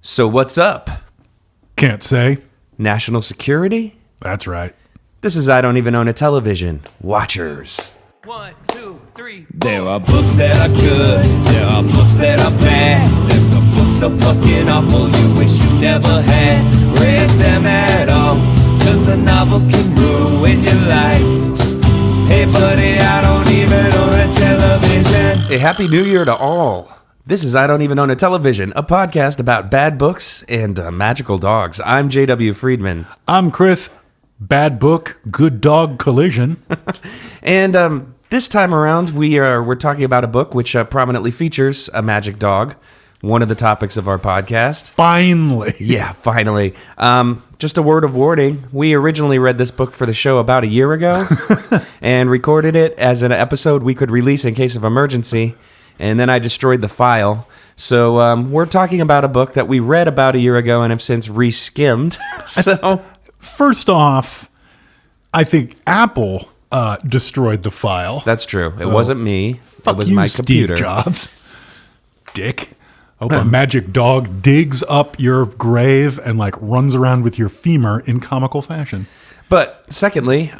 So what's up? Can't say. National security? That's right. This is I Don't Even Own a Television. Watchers. 1, 2, 3. There are books that are good. There are books that are bad. There's some books so fucking awful you wish you never had read them at all. 'Cause a novel can ruin your life. Hey buddy, I don't even own a television. A happy new year to all. This is I Don't Even Own a Television, a podcast about bad books and magical dogs. I'm J.W. Friedman. I'm Chris. Bad book, good dog collision. And this time around, we're talking about a book which prominently features a magic dog, one of the topics of our podcast. Finally. Yeah, finally. Just a word of warning. We originally read this book for the show about a year ago and recorded it as an episode we could release in case of emergency. And then I destroyed the file. So we're talking about a book that we read about a year ago and have since reskimmed. So First off, I think Apple destroyed the file. that's true. It wasn't me. Fuck It was you, my Steve computer. Jobs. Dick. Hope a magic dog digs up your grave and like runs around with your femur in comical fashion. But secondly,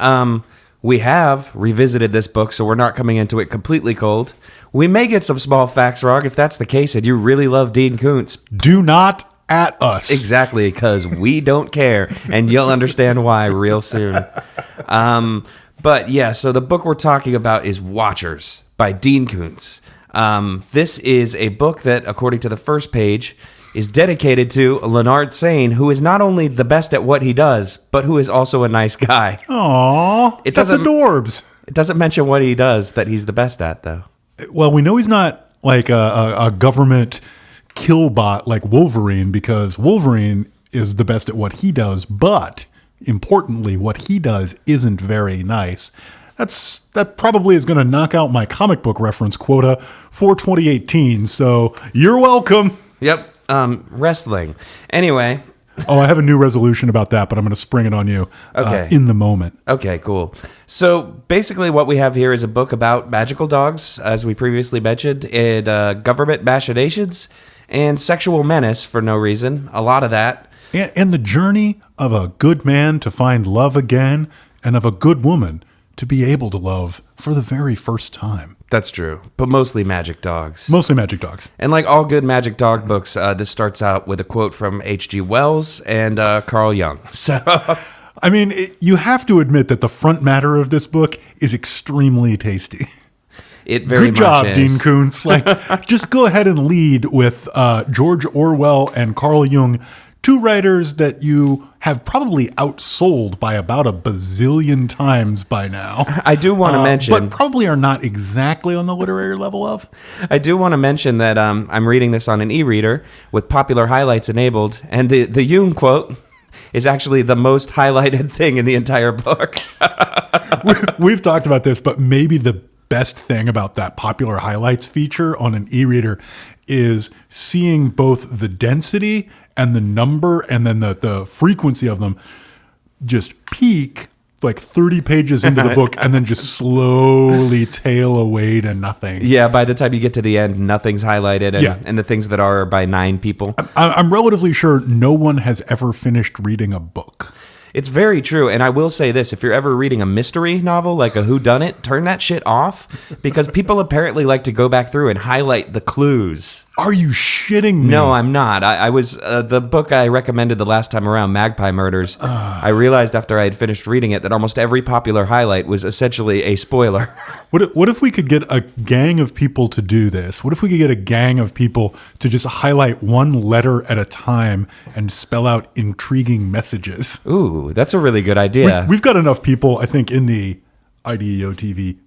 we have revisited this book, so we're not coming into it completely cold. We may get some small facts wrong. If that's the case and you really love Dean Koontz, Do not at us. exactly, because we don't care, and you'll understand why real soon. But yeah, so the book we're talking about is Watchers by Dean Koontz. This is a book that, according to the first page, is dedicated to Leonard Sane, who is not only the best at what he does, but who is also a nice guy. Aw, It that's doesn't- adorbs. It doesn't mention what he does that he's the best at, though. Well, we know he's not like a government killbot like Wolverine, because Wolverine is the best at what he does, but importantly, what he does isn't very nice. That probably is going to knock out my comic book reference quota for 2018, so you're welcome. Yep, wrestling. Anyway, Oh, I have a new resolution about that, but I'm going to spring it on you Okay. in the moment. okay, cool. So basically what we have here is a book about magical dogs, as we previously mentioned, and government machinations and sexual menace for no reason. A lot of that. And the journey of a good man to find love again, and of a good woman to be able to love for the very first time. That's true, but mostly magic dogs. Mostly magic dogs. And like all good magic dog books, this starts out with a quote from H.G. Wells and Carl Jung. So I mean, you have to admit that the front matter of this book is extremely tasty. it very Good job, much is. Dean Koontz. Like, just go ahead and lead with George Orwell and Carl Jung, two writers that you have probably outsold by about a bazillion times by now. I do want to mention... but probably are not exactly on the literary level of. I do want to mention that I'm reading this on an e-reader with popular highlights enabled, and the Jung quote is actually the most highlighted thing in the entire book. We've talked about this, but maybe the best thing about that popular highlights feature on an e-reader is seeing both the density and the number and then the frequency of them just peak like 30 pages into the book and then just slowly tail away to nothing. Yeah, by the time you get to the end, nothing's highlighted, and, Yeah. and the things that are by 9 people. I'm relatively sure no one has ever finished reading a book. It's very true, and I will say this. If you're ever reading a mystery novel, like a whodunit, turn that shit off, because people apparently like to go back through and highlight the clues. Are you shitting me? No, I'm not. I was the book I recommended the last time around, Magpie Murders. I realized after I had finished reading it that almost every popular highlight was essentially a spoiler. What if we could get a gang of people to do this? What if we could get a gang of people to just highlight one letter at a time and spell out intriguing messages? Ooh, that's a really good idea. We've got enough people, I think, in the IDEO TV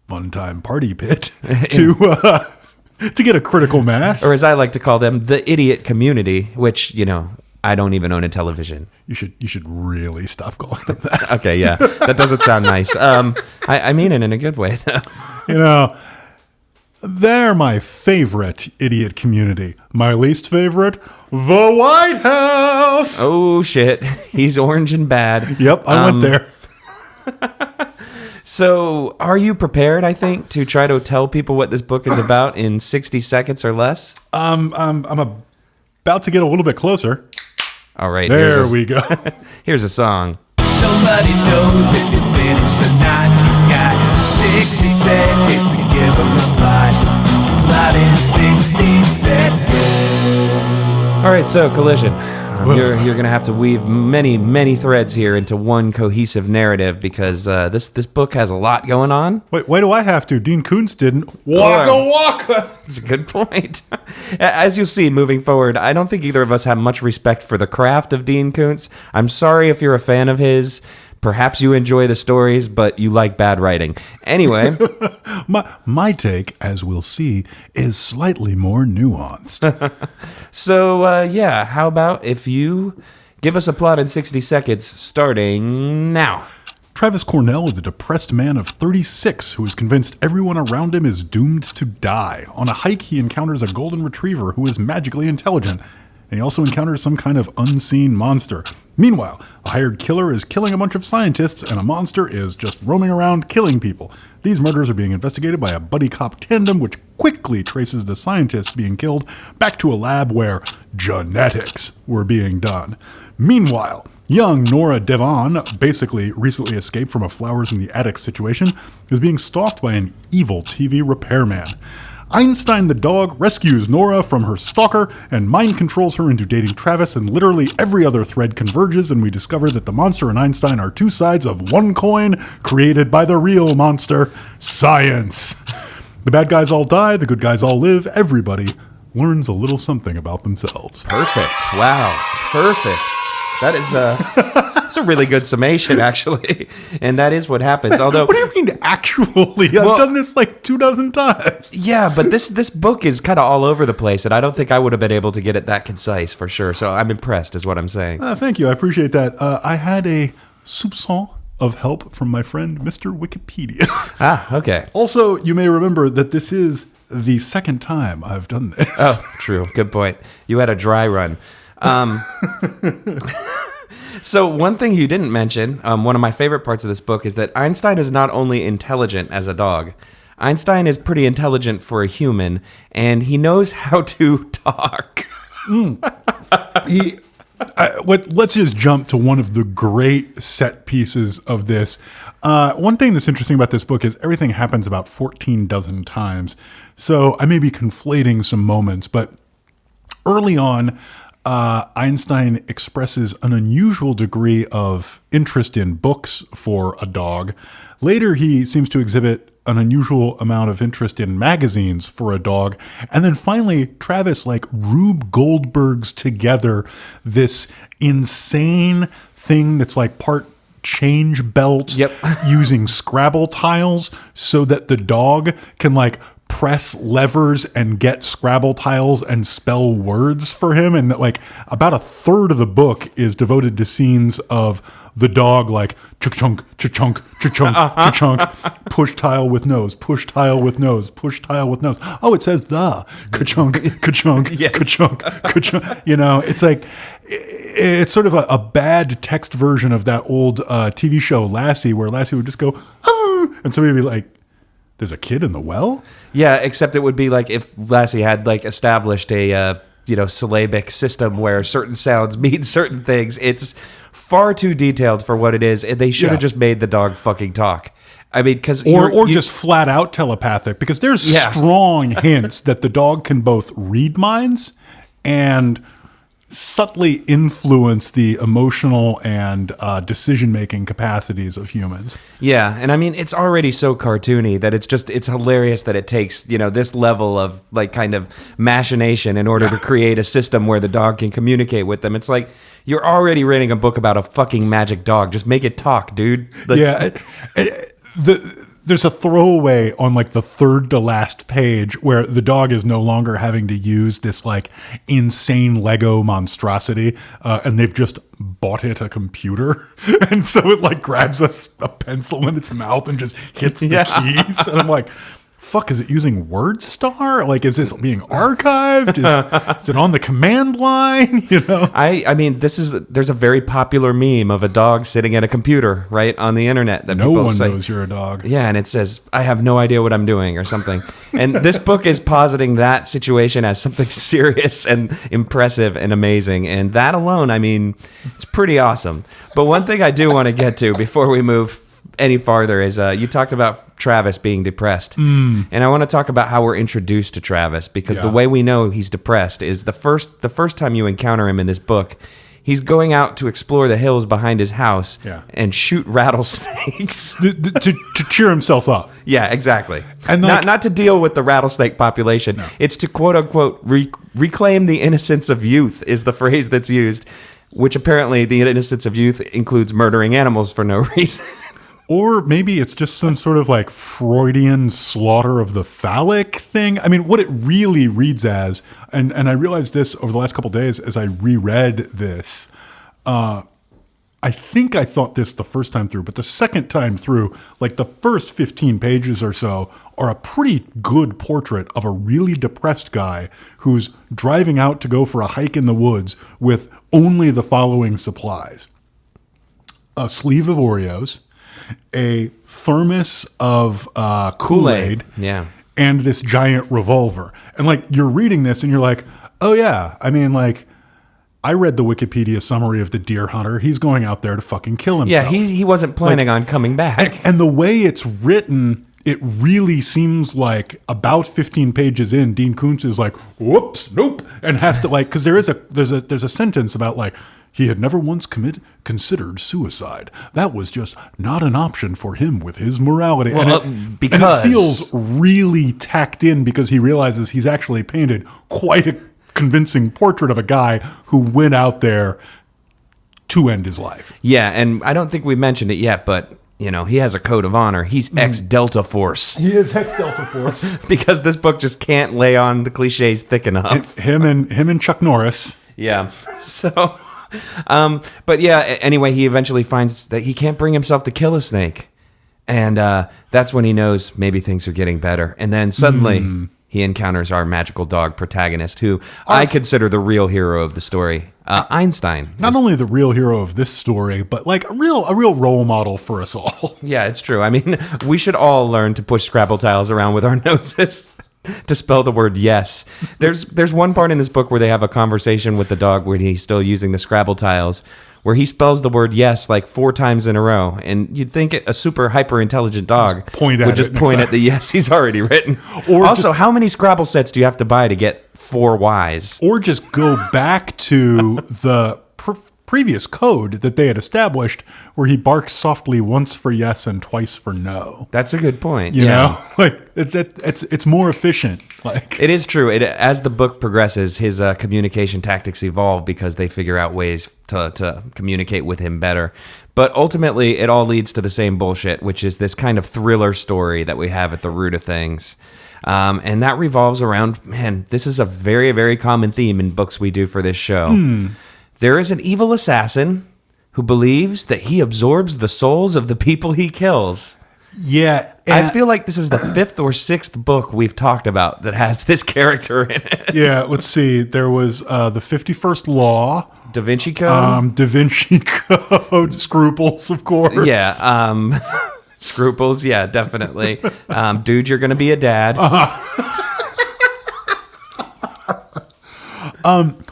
fun-time party pit to get a critical mass. Or as I like to call them, the idiot community, which, I don't even own a television. You should really stop calling them that. Okay, yeah. That doesn't sound nice. I mean it in a good way, though. They're my favorite idiot community. My least favorite, the White House. Oh, shit. He's orange and bad. Yep, I went there. So, are you prepared, I think, to try to tell people what this book is about in 60 seconds or less? I'm a about to get a little bit closer. All right. There we go. Here's a song. Nobody knows if you finish or not. You got 60 seconds to give them a plot in 60 seconds. All right, so Collision. You're going to have to weave many threads here into one cohesive narrative because this book has a lot going on. Wait, why do I have to? Dean Koontz didn't. Waka. That's a good point. As you'll see moving forward, I don't think either of us have much respect for the craft of Dean Koontz. I'm sorry if you're a fan of his. Perhaps you enjoy the stories, but you like bad writing. Anyway. My take, as we'll see, is slightly more nuanced. So, yeah, how about if you give us a plot in 60 seconds, starting now? Travis Cornell is a depressed man of 36 who is convinced everyone around him is doomed to die. On a hike, he encounters a golden retriever who is magically intelligent, and he also encounters some kind of unseen monster. Meanwhile, a hired killer is killing a bunch of scientists, and a monster is just roaming around killing people. These murders are being investigated by a buddy cop tandem, which quickly traces the scientists being killed back to a lab where genetics were being done. Meanwhile, young Nora Devon, basically recently escaped from a flowers in the attic situation, is being stalked by an evil TV repairman. Einstein the dog rescues Nora from her stalker and mind controls her into dating Travis, and literally every other thread converges, and we discover that the monster and Einstein are two sides of one coin created by the real monster, science. The bad guys all die, the good guys all live, everybody learns a little something about themselves. Perfect. Wow. Perfect. That is that's a really good summation, actually. And that is what happens. Although, what do you mean, actually? I've done this like 24 times. Yeah, but this book is kind of all over the place, and I don't think I would have been able to get it that concise for sure. So I'm impressed, is what I'm saying. Thank you. I appreciate that. I had a soupçon of help from my friend, Mr. Wikipedia. Okay. Also, you may remember that this is the second time I've done this. Oh, true. Good point. You had a dry run. So one thing you didn't mention, one of my favorite parts of this book, is that Einstein is not only intelligent as a dog. Einstein is pretty intelligent for a human, and he knows how to talk. Let's just jump to one of the great set pieces of this. One thing that's interesting about this book is everything happens about 14 dozen times. So I may be conflating some moments, but early on, Einstein expresses an unusual degree of interest in books for a dog. Later, he seems to exhibit an unusual amount of interest in magazines for a dog. And then finally, Travis Rube Goldberg's together this insane thing that's like part change belt using Scrabble tiles so that the dog can press levers and get Scrabble tiles and spell words for him. And about a third of the book is devoted to scenes of the dog cha-chunk, cha-chunk, cha-chunk, cha-chunk, push tile with nose, push tile with nose, push tile with nose. Oh, it says the ka-chunk, ka-chunk, yes. ka-chunk, ka-chunk. It's it's sort of a bad text version of that old TV show Lassie, where Lassie would just go, oh, and somebody would be like, there's a kid in the well? Yeah, except it would be like if Lassie had established a syllabic system where certain sounds mean certain things. It's far too detailed for what it is. They should have just made the dog fucking talk. I mean, because or just flat out telepathic, because there's strong hints that the dog can both read minds and subtly influence the emotional and decision-making capacities of humans. Yeah, and I mean, it's already so cartoony that it's hilarious that it takes, this level of kind of machination in order to create a system where the dog can communicate with them. It's like, you're already writing a book about a fucking magic dog. Just make it talk, dude. There's a throwaway on the third to last page where the dog is no longer having to use this insane Lego monstrosity, and they've just bought it a computer, and so it grabs a pencil in its mouth and just hits the keys, and I'm like, fuck, is it using WordStar? Like, is this being archived? Is it on the command line? You know? I mean, there's a very popular meme of a dog sitting at a computer, right, on the internet. That No people one say, knows you're a dog. Yeah, and it says, I have no idea what I'm doing or something. And this book is positing that situation as something serious and impressive and amazing. And that alone, I mean, it's pretty awesome. But one thing I do want to get to before we move any farther is you talked about Travis being depressed. And I want to talk about how we're introduced to Travis, because the way we know he's depressed is the first time you encounter him in this book, he's going out to explore the hills behind his house and shoot rattlesnakes. to cheer himself up. Yeah, exactly. And not to deal with the rattlesnake population. No. It's to, quote unquote, reclaim the innocence of youth is the phrase that's used, which apparently the innocence of youth includes murdering animals for no reason. Or maybe it's just some sort of like Freudian slaughter of the phallic thing. I mean, what it really reads as, and I realized this over the last couple of days as I reread this, I think I thought this the first time through, but the second time through, like the first 15 pages or so are a pretty good portrait of a really depressed guy who's driving out to go for a hike in the woods with only the following supplies: a sleeve of Oreos, a thermos of Kool-Aid, and this giant revolver. And like, you're reading this and you're like, oh yeah, I mean, like, I read the Wikipedia summary of the deer hunter. He's going out there to fucking kill himself. Yeah, he wasn't planning on coming back. And the way it's written, it really seems like about 15 pages in, Dean Koontz is like, whoops, nope, and has to like, because there's a sentence about like, he had never once considered suicide. That was just not an option for him with his morality. Well, and it feels really tacked in because he realizes he's actually painted quite a convincing portrait of a guy who went out there to end his life. Yeah, and I don't think we mentioned it yet, but you know, he has a code of honor. He's ex-Delta Force. He is ex-Delta Force. Because this book just can't lay on the cliches thick enough. Him and Chuck Norris. Yeah. So... but yeah, anyway, he eventually finds that he can't bring himself to kill a snake. And that's when he knows maybe things are getting better. And then suddenly he encounters our magical dog protagonist, who I consider the real hero of the story, Einstein. Not only the real hero of this story, but like a real role model for us all. Yeah, it's true. I mean, we should all learn to push Scrabble tiles around with our noses. To spell the word yes. There's one part in this book where they have a conversation with the dog when he's still using the Scrabble tiles, where he spells the word yes like 4 times in a row. And you'd think a super hyper-intelligent dog would just point at the yes he's already written. Or also, how many Scrabble sets do you have to buy to get 4 Ys? Or just go back to the previous code that they had established where he barks softly once for yes and twice for no. That's a good point. You know, like it's more efficient. Like, it is true. As the book progresses, his communication tactics evolve because they figure out ways to communicate with him better. But ultimately, it all leads to the same bullshit, which is this kind of thriller story that we have at the root of things. And that revolves around, man, this is a very, very common theme in books we do for this show. There is an evil assassin who believes that he absorbs the souls of the people he kills. Yeah. I feel like this is the 5th or 6th book we've talked about that has this character in it. Yeah, let's see. There was the 51st Law. Da Vinci Code? Da Vinci Code. Scruples, of course. Yeah. Scruples, yeah, definitely. Dude, you're going to be a dad.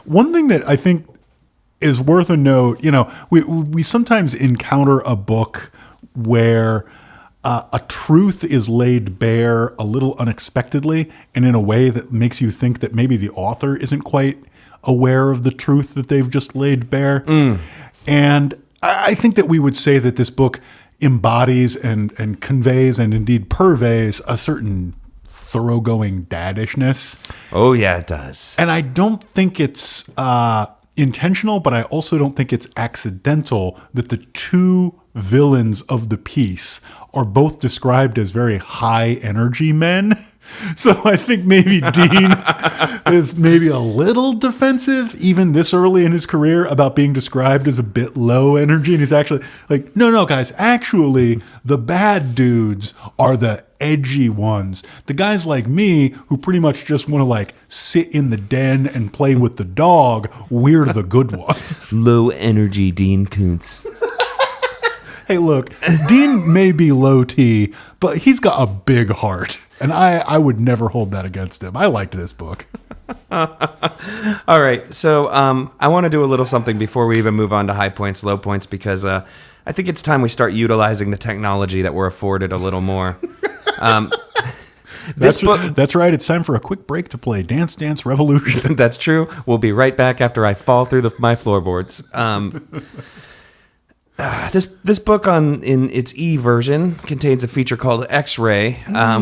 One thing that I think is worth a note, you know, we sometimes encounter a book where a truth is laid bare a little unexpectedly and in a way that makes you think that maybe the author isn't quite aware of the truth that they've just laid bare. And I think that we would say that this book embodies and conveys and indeed purveys a certain thoroughgoing daddishness. Oh, yeah, it does. And I don't think it's intentional, but I also don't think it's accidental that the two villains of the piece are both described as very high energy men. So I think maybe Dean is maybe a little defensive, even this early in his career, about being described as a bit low energy. And he's actually like, no, guys, actually, the bad dudes are the edgy ones. The guys like me who pretty much just want to like sit in the den and play with the dog, we're the good ones. Low energy Dean Koontz. Hey, look, Dean may be low T, but he's got a big heart. And I would never hold that against him. I liked this book. All right. So I want to do a little something before we even move on to high points, low points, because I think it's time we start utilizing the technology that we're afforded a little more. That's right. It's time for a quick break to play Dance Dance Revolution. That's true. We'll be right back after I fall through my floorboards. This book in its e-version contains a feature called X-Ray,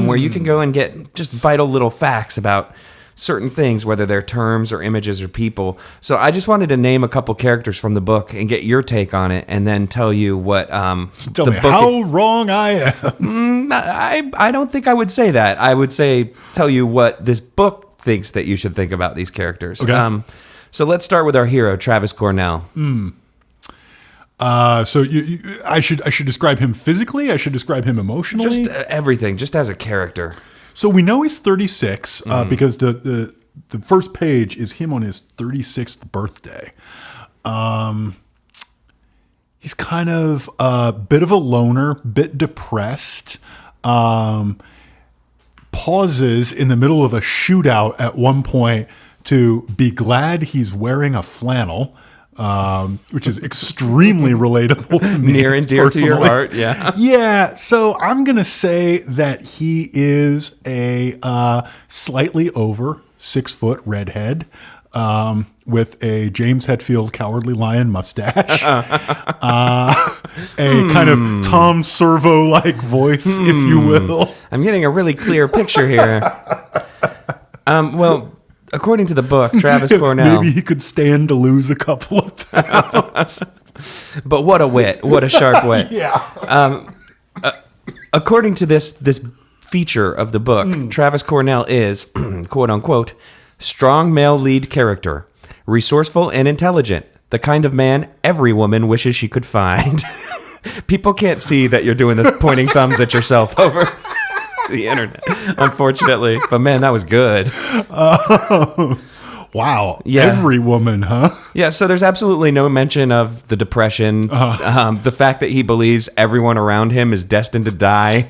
where you can go and get just vital little facts about certain things, whether they're terms or images or people. So I just wanted to name a couple characters from the book and get your take on it, and then tell you what Tell me how wrong I am. I don't think I would say that. I would tell you what this book thinks that you should think about these characters. Okay. So let's start with our hero, Travis Cornell. So I should describe him physically. I should describe him emotionally. Just everything, just as a character. So we know he's 36 because the first page is him on his 36th birthday. He's kind of a bit of a loner, bit depressed. Pauses in the middle of a shootout at one point to be glad he's wearing a flannel. Which is extremely relatable to me. Near and dear personally. to your heart, yeah. Yeah, so I'm going to say that he is a slightly over 6 foot redhead with a James Hetfield Cowardly Lion mustache, a kind of Tom Servo-like voice, if you will. I'm getting a really clear picture here. Well, according to the book, Travis Cornell. Maybe he could stand to lose a couple of pounds. But what a wit. What a sharp wit. Yeah. According to this feature of the book, Travis Cornell is, quote unquote, strong male lead character, resourceful and intelligent, the kind of man every woman wishes she could find. People can't see that you're doing the pointing thumbs at yourself over the internet, unfortunately. But man, that was good. Wow. Yeah. Every woman, huh? Yeah, so there's absolutely no mention of the depression, the fact that he believes everyone around him is destined to die.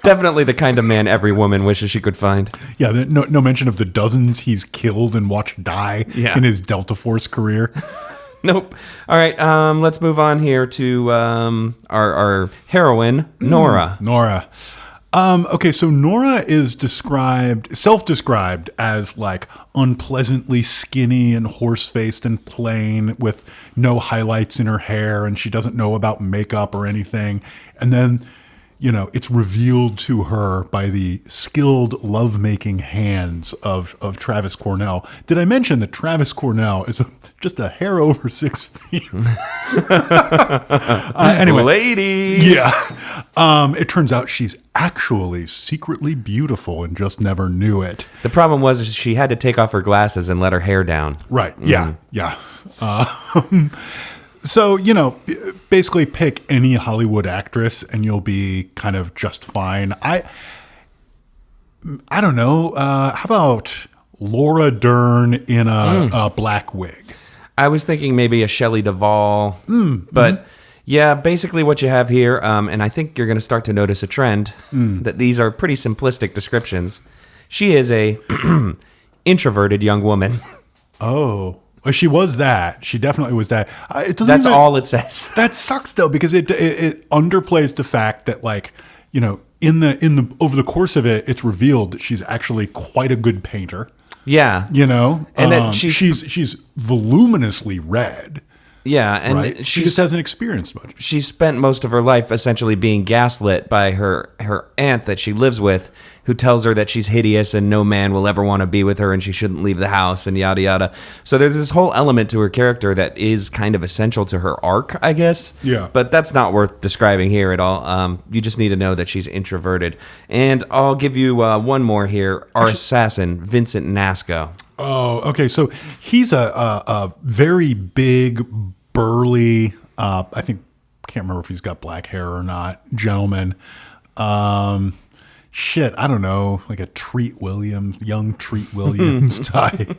Definitely the kind of man every woman wishes she could find. Yeah, no mention of the dozens he's killed and watched die in his Delta Force career. Nope. All right, let's move on here to our heroine, Nora. Nora. Okay, so Nora is self-described as like unpleasantly skinny and horse-faced and plain with no highlights in her hair, and she doesn't know about makeup or anything. And then, it's revealed to her by the skilled lovemaking hands of Travis Cornell. Did I mention that Travis Cornell is just a hair over 6 feet? Anyway. Ladies! Yeah. It turns out she's actually secretly beautiful and just never knew it. The problem was she had to take off her glasses and let her hair down. Right. Yeah. Yeah. So, basically pick any Hollywood actress and you'll be kind of just fine. I don't know. How about Laura Dern in a black wig? I was thinking maybe a Shelley Duvall, but yeah, basically what you have here, and I think you're going to start to notice a trend, that these are pretty simplistic descriptions. She is a introverted young woman. Oh. Well, she was that. She definitely was that. That's all it says. That sucks though, because it underplays the fact that, like, in the over the course of it, it's revealed that she's actually quite a good painter. Yeah, and that she's voluminously red. Yeah, and right? She just hasn't experienced much. She spent most of her life essentially being gaslit by her aunt that she lives with, who tells her that she's hideous and no man will ever want to be with her and she shouldn't leave the house and yada yada. So there's this whole element to her character that is kind of essential to her arc, I guess. Yeah. But that's not worth describing here at all. You just need to know that she's introverted. And I'll give you one more here. Our assassin, Vincent Nasco. Oh, okay. So he's a very big, burly, I can't remember if he's got black hair or not, gentleman. Shit, I don't know, like a young Treat Williams type.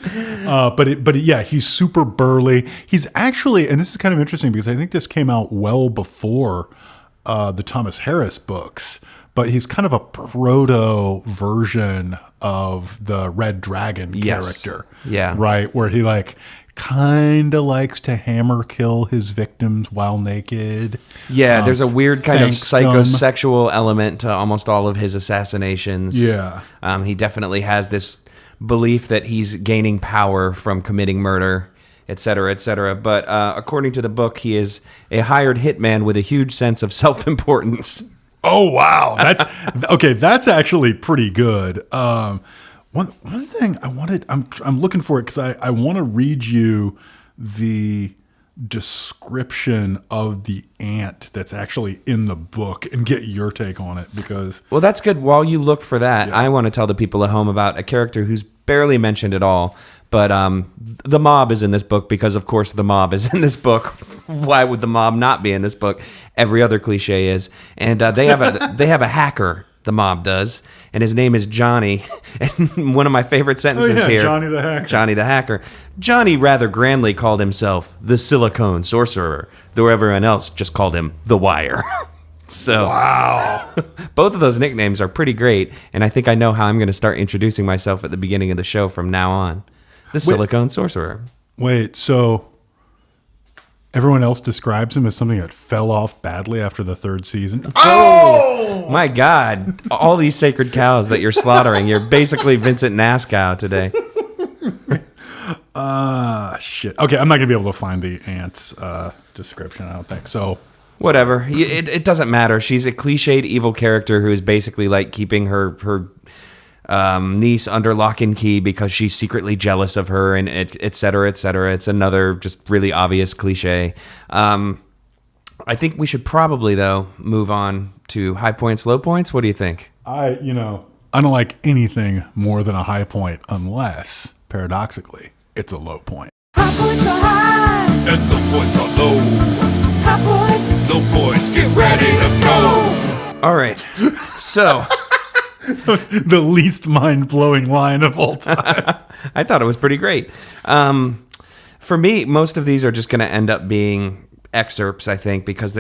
But he's super burly. He's actually, and this is kind of interesting because I think this came out well before the Thomas Harris books, but he's kind of a proto version of the Red Dragon character. Yeah. Right? Where he like kind of likes to hammer kill his victims while naked. Yeah, there's a weird kind of thanks them. psychosexual element to almost all of his assassinations. Yeah. He definitely has this belief that he's gaining power from committing murder, et cetera, et cetera. But according to the book, he is a hired hitman with a huge sense of self-importance. Oh, wow. That's okay. That's actually pretty good. One thing I'm looking for it because I want to read you the description of the ant that's actually in the book and get your take on it because... Well, that's good. While you look for that, I want to tell the people at home about a character who's barely mentioned at all. But the mob is in this book because, of course, the mob is in this book. Why would the mob not be in this book? Every other cliche is. And they have a hacker, the mob does, and his name is Johnny. And one of my favorite sentences here. Johnny the hacker. Johnny the hacker. Johnny rather grandly called himself the Silicone Sorcerer, though everyone else just called him the Wire. So, wow. Both of those nicknames are pretty great, and I think I know how I'm going to start introducing myself at the beginning of the show from now on. The Silicone Sorcerer. Wait, so everyone else describes him as something that fell off badly after the third season? Oh! My God. All these sacred cows that you're slaughtering. You're basically Vincent Naskow today. Shit. Okay, I'm not going to be able to find the ant's description, I don't think. So... Whatever. It doesn't matter. She's a cliched evil character who is basically like keeping her niece under lock and key because she's secretly jealous of her, and et cetera, et cetera. It's another just really obvious cliche. I think we should probably, though, move on to high points, low points. What do you think? I don't like anything more than a high point unless, paradoxically, it's a low point. High points are high, and low points are low. High points, low points, get ready to go. All right. So... the least mind-blowing line of all time. I thought it was pretty great. For me, most of these are just going to end up being excerpts, I think, because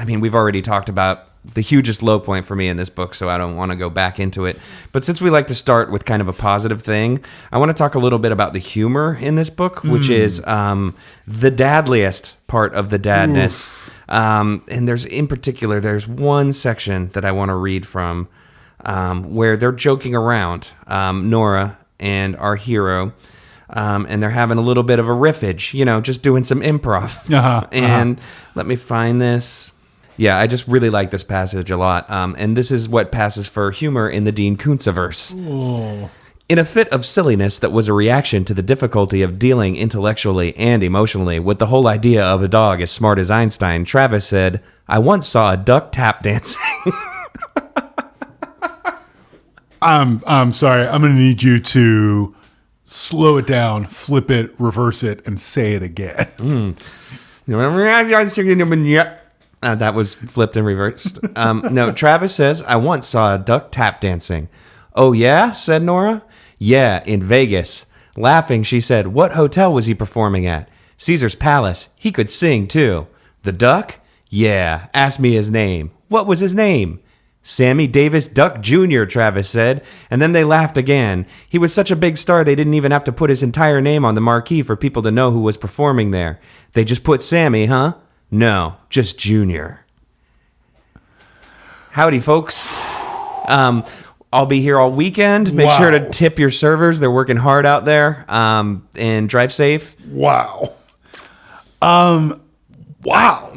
we've already talked about the hugest low point for me in this book, so I don't want to go back into it. But since we like to start with kind of a positive thing, I want to talk a little bit about the humor in this book, which is the dadliest part of the dadness. And there's one section that I want to read from, where they're joking around, Nora and our hero, and they're having a little bit of a riffage, just doing some improv. And let me find this. Yeah, I just really like this passage a lot. And this is what passes for humor in the Dean Koontz-averse. Oh. In a fit of silliness that was a reaction to the difficulty of dealing intellectually and emotionally with the whole idea of a dog as smart as Einstein, Travis said, "I once saw a duck tap dancing." I'm sorry. I'm going to need you to slow it down, flip it, reverse it, and say it again. That was flipped and reversed. No, Travis says, "I once saw a duck tap dancing." "Oh, yeah?" said Nora. "Yeah, in Vegas." Laughing, she said, "What hotel was he performing at?" "Caesar's Palace. He could sing, too." "The duck?" "Yeah. Ask me his name." "What was his name?" "Sammy Davis Duck Jr., Travis said, and then they laughed again. He was such a big star they didn't even have to put his entire name on the marquee for people to know who was performing there. They just put Sammy, huh? No, just Junior. Howdy, folks. I'll be here all weekend. Make sure to tip your servers. They're working hard out there. And drive safe. Wow. Wow.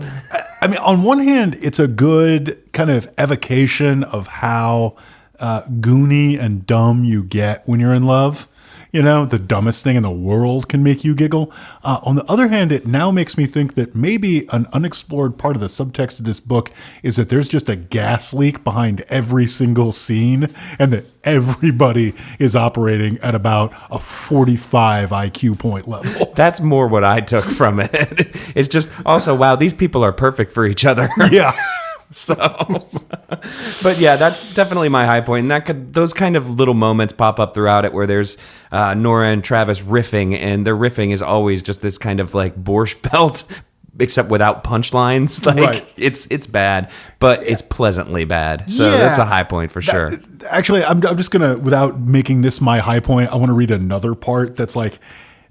I mean, on one hand, it's a good kind of evocation of how goony and dumb you get when you're in love. The dumbest thing in the world can make you giggle. On the other hand, it now makes me think that maybe an unexplored part of the subtext of this book is that there's just a gas leak behind every single scene and that everybody is operating at about a 45 IQ point level. That's more what I took from it. It's just also, wow, these people are perfect for each other. Yeah. So, but yeah, that's definitely my high point. And those kind of little moments pop up throughout it where there's Nora and Travis riffing, and their riffing is always just this kind of like Borscht Belt, except without punchlines. Like Right. it's bad, but it's pleasantly bad. So that's a high point for sure. Actually, I'm just going to, without making this my high point, I want to read another part that's like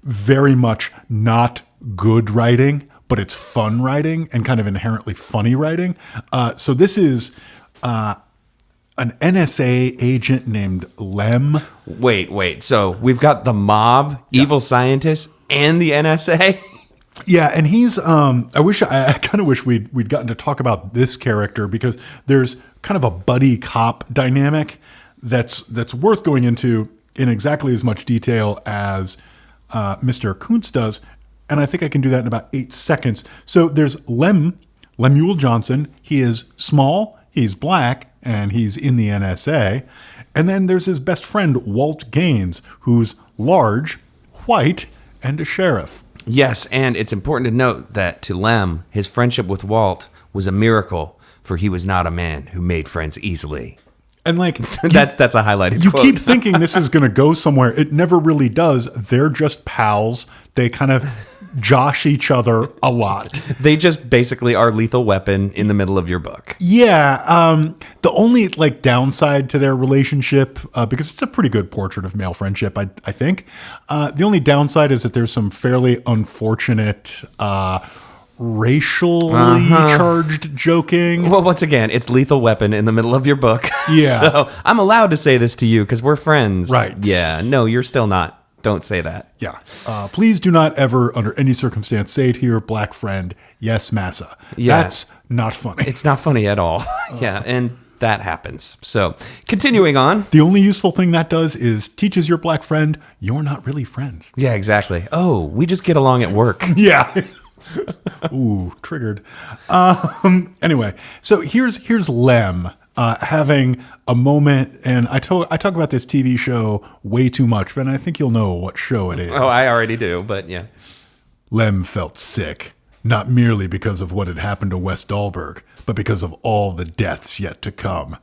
very much not good writing, but it's fun writing and kind of inherently funny writing. So this is an NSA agent named Lem. Wait. So we've got the mob, evil scientists, and the NSA. Yeah, and he's I kind of wish we'd gotten to talk about this character, because there's kind of a buddy cop dynamic that's worth going into in exactly as much detail as Mr. Koontz does, and I think I can do that in about 8 seconds. So there's Lemuel Johnson. He is small, he's black, and he's in the NSA. And then there's his best friend, Walt Gaines, who's large, white, and a sheriff. Yes, and it's important to note that to Lem, his friendship with Walt was a miracle, for he was not a man who made friends easily. And like that's a highlighted you quote. keep thinking this is going to go somewhere. It never really does. They're just pals. They kind of josh each other a lot. They just basically are Lethal Weapon in the middle of your book. Yeah. The only like downside to their relationship, because it's a pretty good portrait of male friendship, I think. The only downside is that there's some fairly unfortunate racially charged joking. Well, once again, it's Lethal Weapon in the middle of your book. Yeah. So I'm allowed to say this to you because we're friends. Right. Yeah. No, you're still not. Don't say that. Yeah. Please do not ever, under any circumstance, say it here, black friend. Yes, massa. Yeah. That's not funny. It's not funny at all. Yeah. And that happens. So continuing on. The only useful thing that does is teaches your black friend you're not really friends. Yeah, exactly. Oh, we just get along at work. Yeah. Ooh, triggered. Anyway, so here's Lem having a moment, and I talk about this TV show way too much, but I think you'll know what show it is. Oh, I already do, but yeah. Lem felt sick, not merely because of what had happened to West Dahlberg, but because of all the deaths yet to come.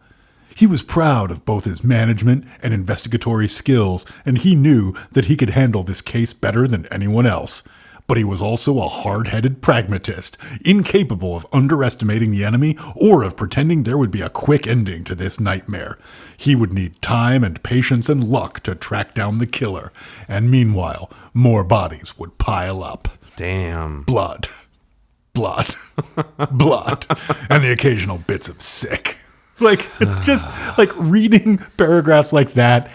He was proud of both his management and investigatory skills, and he knew that he could handle this case better than anyone else. But he was also a hard-headed pragmatist, incapable of underestimating the enemy or of pretending there would be a quick ending to this nightmare. He would need time and patience and luck to track down the killer, and meanwhile, more bodies would pile up. Damn. Blood, blood, blood, and the occasional bits of sick. Like, it's just, like, reading paragraphs like that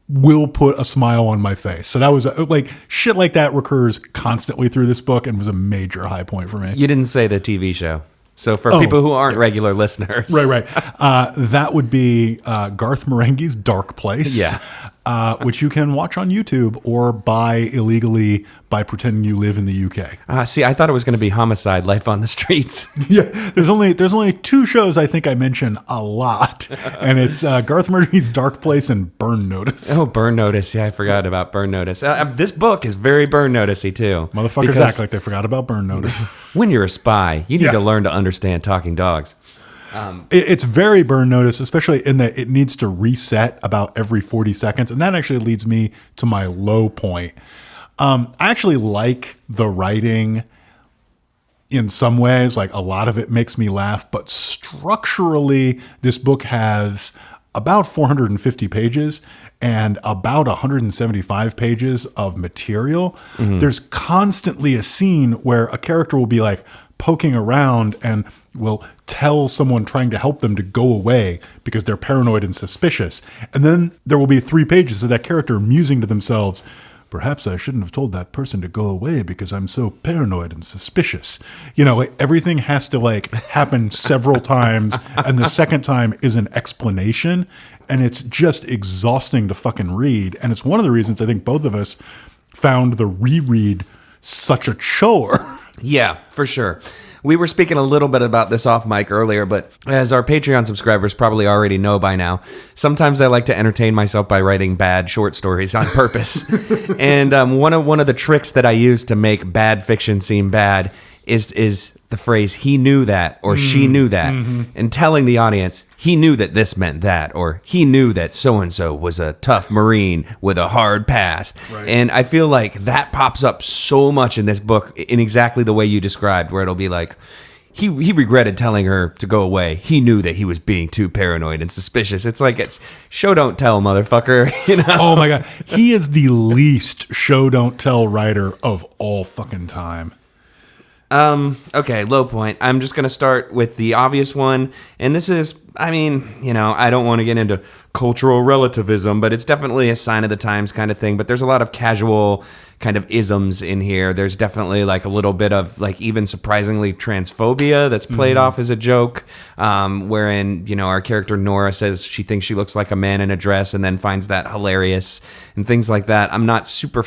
will put a smile on my face. So that was like shit like that recurs constantly through this book and was a major high point for me. You didn't say the TV show. So for people who aren't regular listeners. Right. That would be Garth Marenghi's Dark Place. Yeah. Which you can watch on YouTube or buy illegally by pretending you live in the UK. See, I thought it was going to be Homicide, Life on the Streets. Yeah, there's only two shows I think I mention a lot, and it's Garth Marenghi's Dark Place and Burn Notice. Oh, Burn Notice. Yeah, I forgot about Burn Notice. This book is very Burn Noticey too. Motherfuckers act like they forgot about Burn Notice. When you're a spy, you need to learn to understand talking dogs. It's very Burn Notice, especially in that it needs to reset about every 40 seconds. And that actually leads me to my low point. I actually like the writing in some ways. Like, a lot of it makes me laugh. But structurally, this book has about 450 pages and about 175 pages of material. Mm-hmm. There's constantly a scene where a character will be like poking around and will tell someone trying to help them to go away because they're paranoid and suspicious. And then there will be 3 pages of that character musing to themselves, perhaps I shouldn't have told that person to go away because I'm so paranoid and suspicious. You know, everything has to like happen several times, and the second time is an explanation, and it's just exhausting to fucking read. And it's one of the reasons I think both of us found the reread such a chore. Yeah, for sure. We were speaking a little bit about this off mic earlier, but as our Patreon subscribers probably already know by now, sometimes I like to entertain myself by writing bad short stories on purpose. And one of the tricks that I use to make bad fiction seem bad is the phrase "he knew that" or "she knew that," and telling the audience he knew that this meant that, or he knew that so and so was a tough Marine with a hard past. Right. And I feel like that pops up so much in this book in exactly the way you described, where it'll be like, he regretted telling her to go away. He knew that he was being too paranoid and suspicious. It's like, show don't tell, motherfucker. You know? Oh my God. He is the least show don't tell writer of all fucking time. Okay, low point. I'm just going to start with the obvious one. And this is, I mean, you know, I don't want to get into cultural relativism, but it's definitely a sign of the times kind of thing. But there's a lot of casual kind of isms in here. There's definitely like a little bit of like even surprisingly transphobia that's played off as a joke, wherein, you know, our character Nora says she thinks she looks like a man in a dress and then finds that hilarious and things like that. I'm not super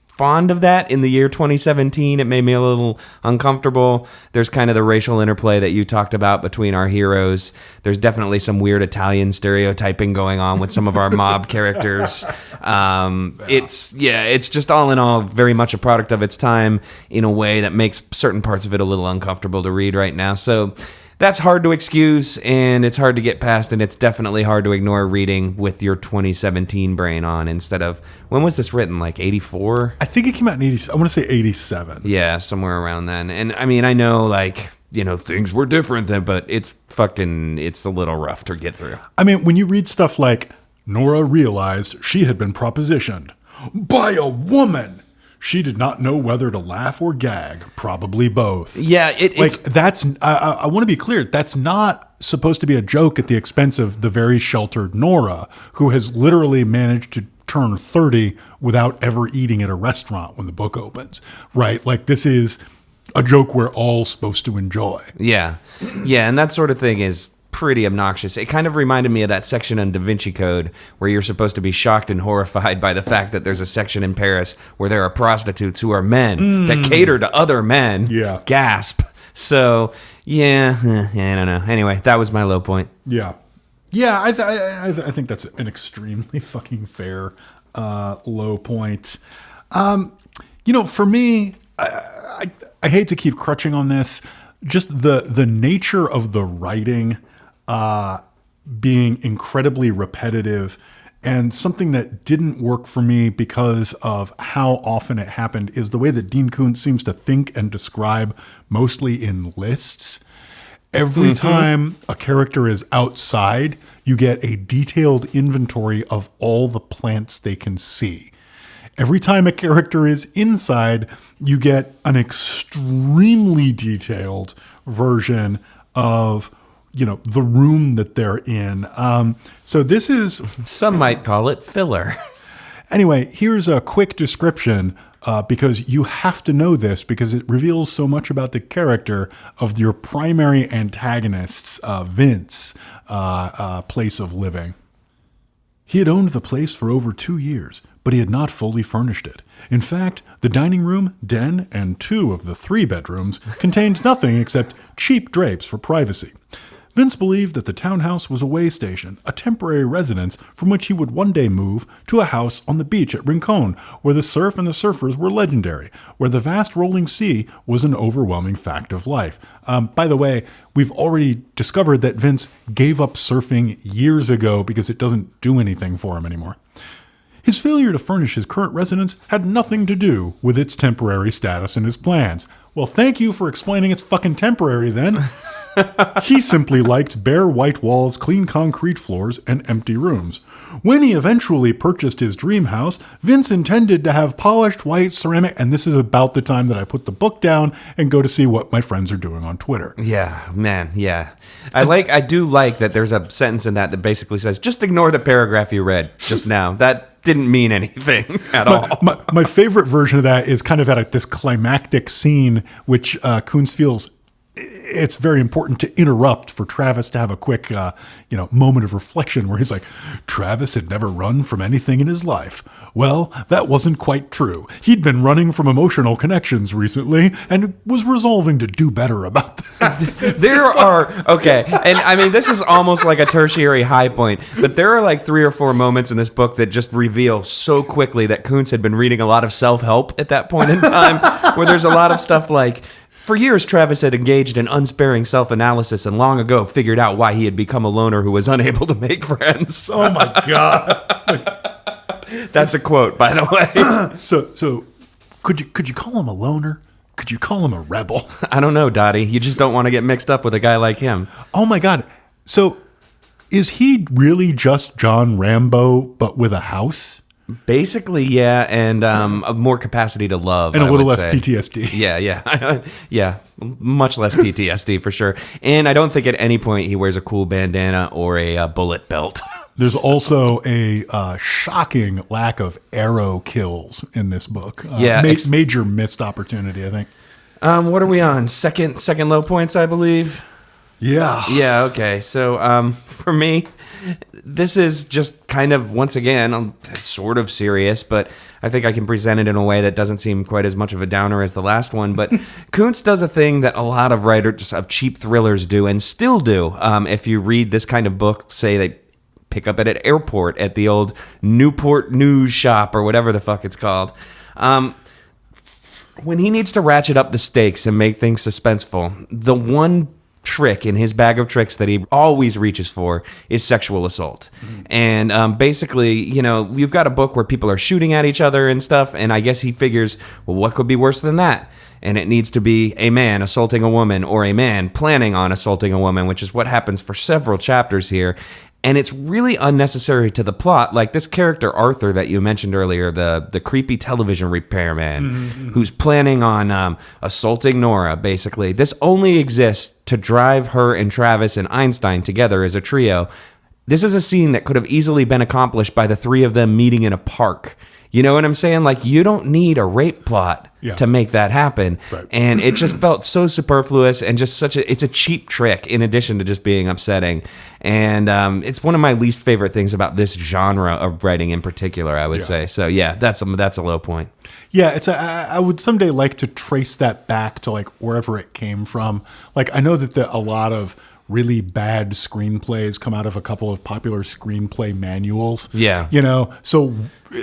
fond of that in the year 2017. It made me a little uncomfortable. There's kind of the racial interplay that you talked about between our heroes. There's definitely some weird Italian stereotyping going on with some of our mob characters. It's just all in all very much a product of its time in a way that makes certain parts of it a little uncomfortable to read right now. So that's hard to excuse, and it's hard to get past, and it's definitely hard to ignore reading with your 2017 brain on instead of, when was this written, like 84? I think it came out in 80. I want to say 87. Yeah, somewhere around then. And I mean, I know, like, you know, things were different then, but it's a little rough to get through. I mean, when you read stuff like, Nora realized she had been propositioned by a woman. She did not know whether to laugh or gag. Probably both. Yeah, it's that's. I want to be clear. That's not supposed to be a joke at the expense of the very sheltered Nora, who has literally managed to turn 30 without ever eating at a restaurant when the book opens. Right? Like, this is a joke we're all supposed to enjoy. Yeah, and that sort of thing is pretty obnoxious. It kind of reminded me of that section on Da Vinci Code where you're supposed to be shocked and horrified by the fact that there's a section in Paris where there are prostitutes who are men that cater to other men. Yeah. Gasp. So, yeah, I don't know. Anyway, that was my low point. Yeah. Yeah, I think that's an extremely fucking fair low point. You know, for me, I hate to keep crutching on this, just the nature of the writing being incredibly repetitive, and something that didn't work for me because of how often it happened is the way that Dean Koontz seems to think and describe mostly in lists. Every time a character is outside, you get a detailed inventory of all the plants they can see. Every time a character is inside, you get an extremely detailed version of, you know, the room that they're in. So this is... Some might call it filler. Anyway, here's a quick description, because you have to know this because it reveals so much about the character of your primary antagonist's, Vince, place of living. He had owned the place for over 2 years, but he had not fully furnished it. In fact, the dining room, den, and 2 of the 3 bedrooms contained nothing except cheap drapes for privacy. Vince believed that the townhouse was a way station, a temporary residence from which he would one day move to a house on the beach at Rincon, where the surf and the surfers were legendary, where the vast rolling sea was an overwhelming fact of life. By the way, we've already discovered that Vince gave up surfing years ago because it doesn't do anything for him anymore. His failure to furnish his current residence had nothing to do with its temporary status and his plans. Well, thank you for explaining it's fucking temporary then. He simply liked bare white walls, clean concrete floors, and empty rooms. When he eventually purchased his dream house, Vince intended to have polished white ceramic, and this is about the time that I put the book down and go to see what my friends are doing on Twitter. Yeah, man, yeah. I do like that there's a sentence in that basically says, just ignore the paragraph you read just now. That didn't mean anything at all. My favorite version of that is kind of at this climactic scene, which Koontz feels it's very important to interrupt for Travis to have a quick, moment of reflection where he's like, Travis had never run from anything in his life. Well, that wasn't quite true. He'd been running from emotional connections recently and was resolving to do better about that. Okay, and I mean, this is almost like a tertiary high point, but there are like 3 or 4 moments in this book that just reveal so quickly that Koontz had been reading a lot of self-help at that point in time, where there's a lot of stuff like, For years, Travis had engaged in unsparing self-analysis and long ago figured out why he had become a loner who was unable to make friends. Oh my God. That's a quote, by the way. So could you call him a loner? Could you call him a rebel? I don't know, Dottie. You just don't want to get mixed up with a guy like him. Oh my God. So is he really just John Rambo, but with a house? Basically, yeah, and a more capacity to love. And a I little would less say. PTSD. Yeah. Yeah, much less PTSD for sure. And I don't think at any point he wears a cool bandana or a bullet belt. There's also a shocking lack of arrow kills in this book. Major missed opportunity, I think. What are we on? Second low points, I believe. Yeah. Yeah, okay. So for me, this is just kind of, once again, it's sort of serious, but I think I can present it in a way that doesn't seem quite as much of a downer as the last one. But Koontz does a thing that a lot of writers of cheap thrillers do and still do. If you read this kind of book, say they pick up at an airport at the old Newport News shop or whatever the fuck it's called. When he needs to ratchet up the stakes and make things suspenseful, the one trick in his bag of tricks that he always reaches for is sexual assault. And basically, you've got a book where people are shooting at each other and stuff, and I guess he figures, well, what could be worse than that? And it needs to be a man assaulting a woman or a man planning on assaulting a woman, which is what happens for several chapters here. And it's really unnecessary to the plot. Like this character, Arthur, that you mentioned earlier, the creepy television repairman who's planning on assaulting Nora, basically. This only exists to drive her and Travis and Einstein together as a trio. This is a scene that could have easily been accomplished by the three of them meeting in a park. You know what I'm saying? Like, you don't need a rape plot to make that happen. Right. And it just felt so superfluous and just it's a cheap trick in addition to just being upsetting. And it's one of my least favorite things about this genre of writing in particular, I would say. So yeah, that's a low point. Yeah, I would someday like to trace that back to like wherever it came from. Like, I know that a lot of really bad screenplays come out of a couple of popular screenplay manuals. Yeah. So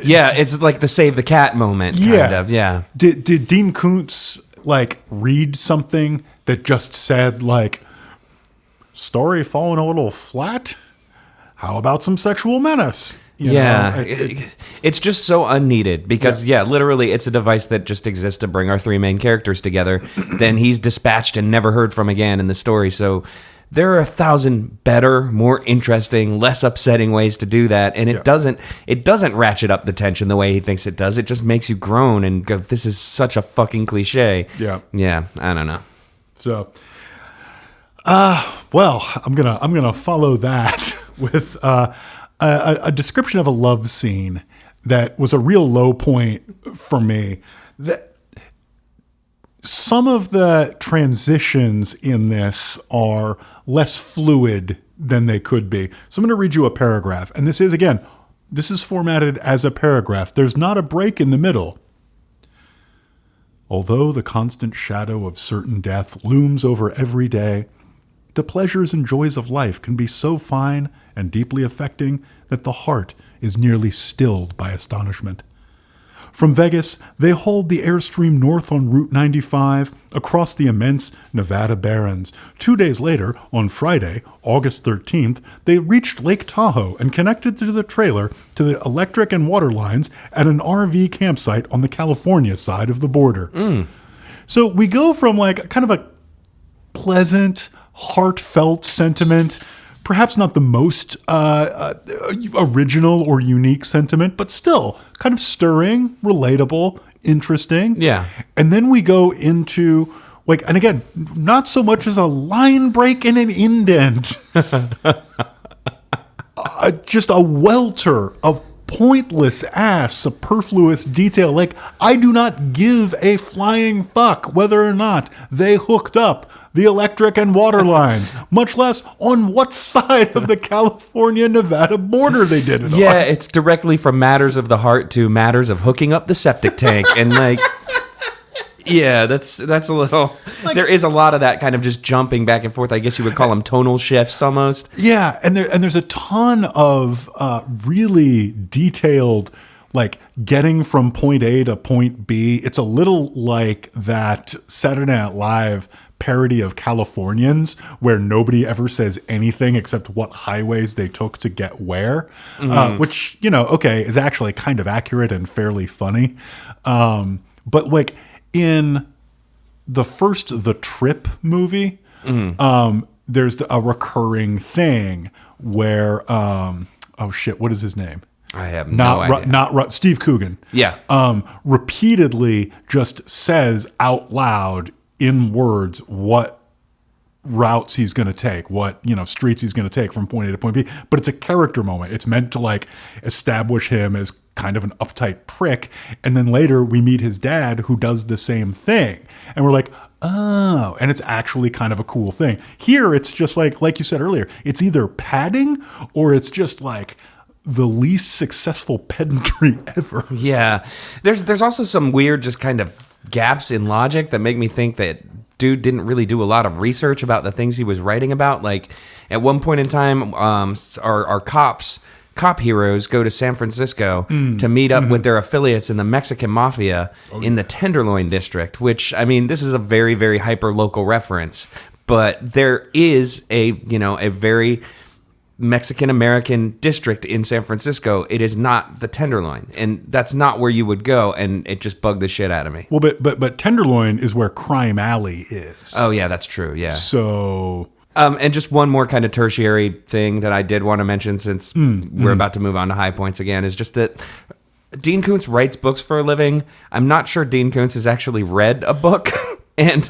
yeah, it's like the Save the Cat moment, kind of. Yeah. Did Dean Koontz like read something that just said like, story falling a little flat? How about some sexual menace? It's just so unneeded because, literally it's a device that just exists to bring our three main characters together. Then he's dispatched and never heard from again in the story. So there are 1,000 better, more interesting, less upsetting ways to do that, and it doesn't ratchet up the tension the way he thinks it does. It just makes you groan and go, "This is such a fucking cliche." Yeah. I don't know. So, well, I'm gonna follow that with a description of a love scene that was a real low point for me. Some of the transitions in this are less fluid than they could be. So I'm going to read you a paragraph. And this is formatted as a paragraph. There's not a break in the middle. Although the constant shadow of certain death looms over every day, the pleasures and joys of life can be so fine and deeply affecting that the heart is nearly stilled by astonishment. From Vegas, they hauled the Airstream north on Route 95 across the immense Nevada Barrens. 2 days later, on Friday, August 13th, they reached Lake Tahoe and connected to the trailer to the electric and water lines at an RV campsite on the California side of the border. So we go from like kind of a pleasant, heartfelt sentiment, perhaps not the most original or unique sentiment, but still kind of stirring, relatable, interesting. Yeah. And then we go into, like, and again, not so much as a line break and an indent. Just a welter of pointless ass, superfluous detail. Like, I do not give a flying fuck whether or not they hooked up the electric and water lines, much less on what side of the California-Nevada border they did it on. Yeah, it's directly from matters of the heart to matters of hooking up the septic tank. And like, yeah, that's a little, like, there is a lot of that kind of just jumping back and forth. I guess you would call them tonal shifts almost. Yeah, and there's a ton of really detailed, like getting from point A to point B. It's a little like that Saturday Night Live parody of Californians where nobody ever says anything except what highways they took to get where, which, okay, is actually kind of accurate and fairly funny. But like in the first The Trip movie, there's a recurring thing where, what is his name? I have no idea. Steve Coogan. Yeah. Repeatedly just says out loud in words what routes he's going to take, what, streets he's going to take from point A to point B. But it's a character moment. It's meant to like establish him as kind of an uptight prick. And then later we meet his dad who does the same thing. And we're like, oh, and it's actually kind of a cool thing. Here, it's just like you said earlier, it's either padding or it's just like the least successful pedantry ever. Yeah. There's also some weird just kind of gaps in logic that make me think that dude didn't really do a lot of research about the things he was writing about. Like at one point in time, our cop heroes go to San Francisco to meet up with their affiliates in the Mexican mafia in the Tenderloin district, which, I mean, this is a very, very hyper local reference, but there is a very Mexican-American district in San Francisco. It is not the Tenderloin, and that's not where you would go, and it just bugged the shit out of me. Well, but Tenderloin is where Crime Alley is. Oh, yeah, that's true, yeah. So... and just one more kind of tertiary thing that I did want to mention since we're about to move on to high points again is just that Dean Koontz writes books for a living. I'm not sure Dean Koontz has actually read a book. And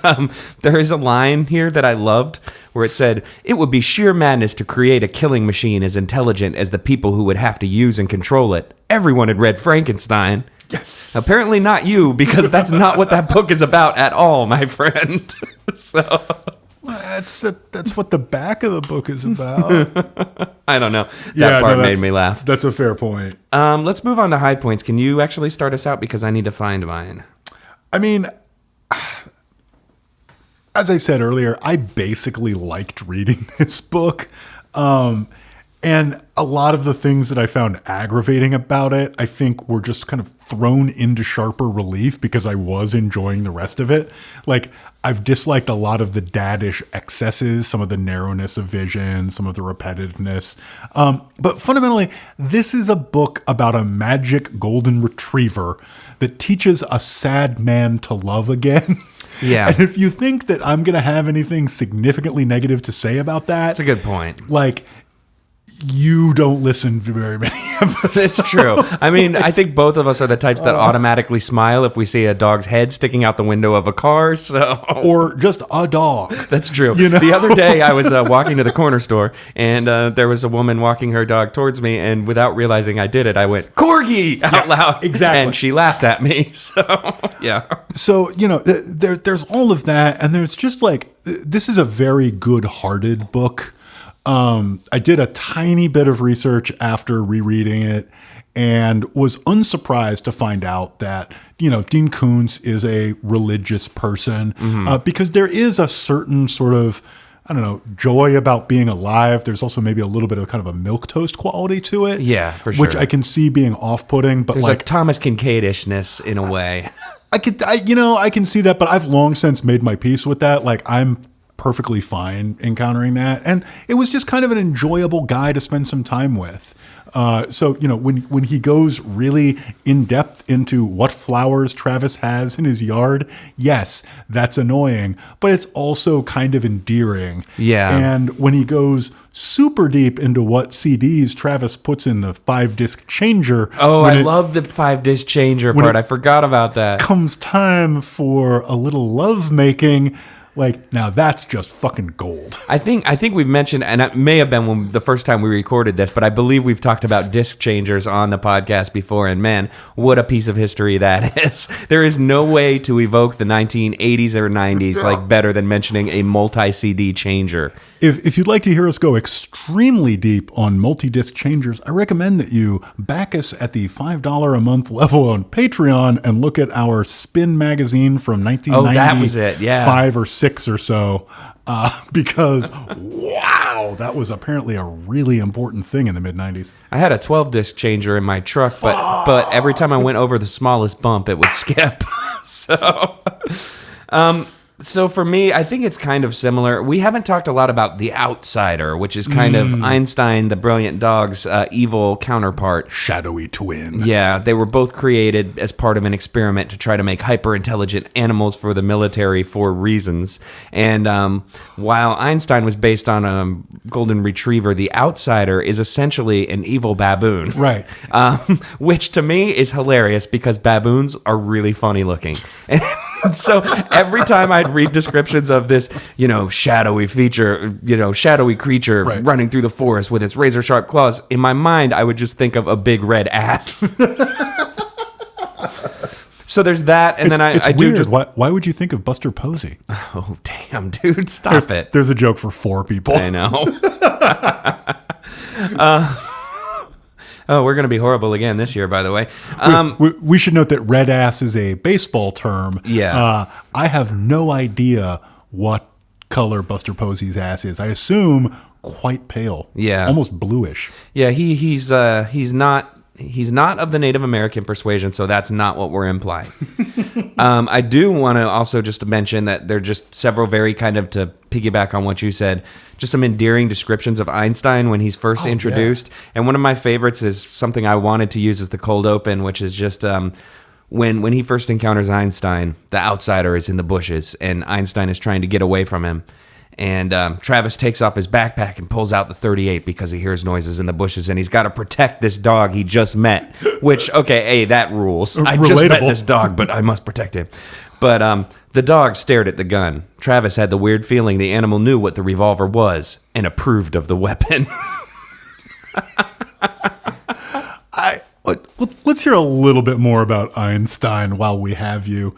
there is a line here that I loved where it said, "It would be sheer madness to create a killing machine as intelligent as the people who would have to use and control it. Everyone had read Frankenstein." Yes. Apparently not you, because that's not what that book is about at all, my friend. So... That's what the back of the book is about. I don't know. That part made me laugh. That's a fair point. Let's move on to high points. Can you actually start us out? Because I need to find mine. I mean, as I said earlier, I basically liked reading this book. And a lot of the things that I found aggravating about it, I think were just kind of thrown into sharper relief because I was enjoying the rest of it. Like, I've disliked a lot of the daddish excesses, some of the narrowness of vision, some of the repetitiveness. But fundamentally, this is a book about a magic golden retriever that teaches a sad man to love again. Yeah. And if you think that I'm going to have anything significantly negative to say about that... That's a good point. Like... you don't listen to very many episodes. It's true. I mean, I think both of us are the types that automatically smile if we see a dog's head sticking out the window of a car. So, or just a dog. That's true. The other day, I was walking to the corner store, and there was a woman walking her dog towards me, and without realizing I did it, I went, "Corgi!" out loud. Exactly. And she laughed at me. So, yeah. So, there's all of that, and there's just like, this is a very good-hearted book. I did a tiny bit of research after rereading it and was unsurprised to find out that, Dean Koontz is a religious person because there is a certain sort of, I don't know, joy about being alive. There's also maybe a little bit of kind of a milquetoast quality to it. Yeah, for sure. Which I can see being off-putting, but there's like Thomas Kincaid-ishness in a way. I can see that, but I've long since made my peace with that. Like, I'm perfectly fine encountering that, and it was just kind of an enjoyable guy to spend some time with. So when he goes really in depth into what flowers Travis has in his yard, yes, that's annoying, but it's also kind of endearing. Yeah. And when he goes super deep into what CDs Travis puts in the 5-disc changer. Oh, I love the 5-disc changer part. I forgot about that. Comes time for a little lovemaking. Like, now that's just fucking gold. I think we've mentioned, and it may have been the first time we recorded this, but I believe we've talked about disc changers on the podcast before, and man, what a piece of history that is. There is no way to evoke the 1980s or 90s like better than mentioning a multi-CD changer. If you'd like to hear us go extremely deep on multi-disc changers, I recommend that you back us at the $5 a month level on Patreon and look at our Spin magazine from 1995 that was it, yeah. or 6 or so. Because, wow, that was apparently a really important thing in the mid-90s. I had a 12-disc changer in my truck, but every time I went over the smallest bump, it would skip. So for me, I think it's kind of similar. We haven't talked a lot about The Outsider, which is kind of Einstein, the brilliant dog's evil counterpart. Shadowy twin. Yeah, they were both created as part of an experiment to try to make hyper-intelligent animals for the military for reasons. And while Einstein was based on a golden retriever, The Outsider is essentially an evil baboon. Right. Which to me is hilarious because baboons are really funny looking. So every time I'd read descriptions of this, shadowy creature right. running through the forest with its razor sharp claws, in my mind, I would just think of a big red ass. So there's that, and It's weird. Why would you think of Buster Posey? Oh, damn, dude, stop it. There's a joke for 4 people. I know. Oh, we're going to be horrible again this year, by the way. We should note that red ass is a baseball term. Yeah. I have no idea what color Buster Posey's ass is. I assume quite pale. Yeah. Almost bluish. Yeah, he's not of the Native American persuasion, so that's not what we're implying. I do want to also just mention that there are just several very kind of, to piggyback on what you said, just some endearing descriptions of Einstein when he's first introduced. Yeah. And one of my favorites is something I wanted to use as the cold open, which is just when he first encounters Einstein, the outsider is in the bushes, and Einstein is trying to get away from him. And Travis takes off his backpack and pulls out the .38 because he hears noises in the bushes, and he's got to protect this dog he just met. Which, okay, hey, that rules. I just met this dog, but I must protect him. But the dog stared at the gun. Travis had the weird feeling the animal knew what the revolver was and approved of the weapon. Let's hear a little bit more about Einstein while we have you.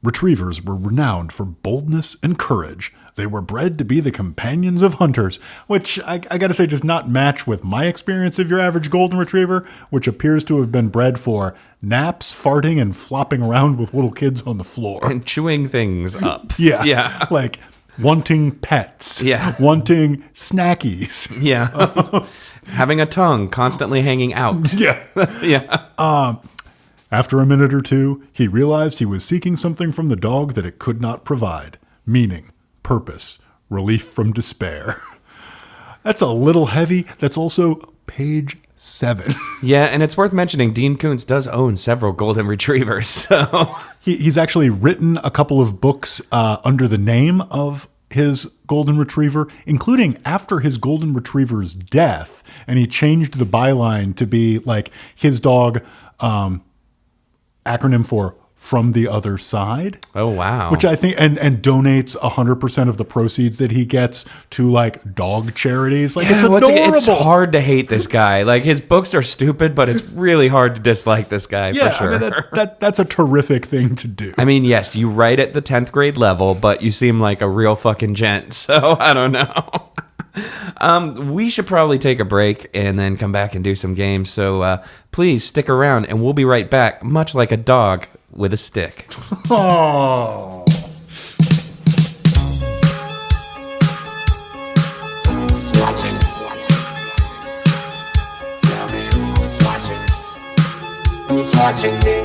Retrievers were renowned for boldness and courage. They were bred to be the companions of hunters, which I got to say does not match with my experience of your average golden retriever, which appears to have been bred for naps, farting, and flopping around with little kids on the floor. And chewing things up. Yeah. Yeah. Like wanting pets. Yeah. Wanting snackies. Yeah. Having a tongue constantly hanging out. Yeah. Yeah. After a minute or two, he realized he was seeking something from the dog that it could not provide. Meaning, purpose, relief from despair. That's a little heavy. That's also page 7. Yeah, and it's worth mentioning Dean Koontz does own several golden retrievers. So he's actually written a couple of books under the name of his golden retriever, including after his golden retriever's death. And he changed the byline to be like his dog, acronym for From the Other Side. Oh, wow. Which I think, and donates 100% of the proceeds that he gets to like dog charities. Like, it's adorable. It's hard to hate this guy. Like, his books are stupid, but it's really hard to dislike this guy, for sure. I mean, that's a terrific thing to do. I mean, yes, you write at the 10th grade level, but you seem like a real fucking gent, so I don't know. We should probably take a break and then come back and do some games. So please stick around, and we'll be right back, much like a dog with a stick. Oh. Who's watching me?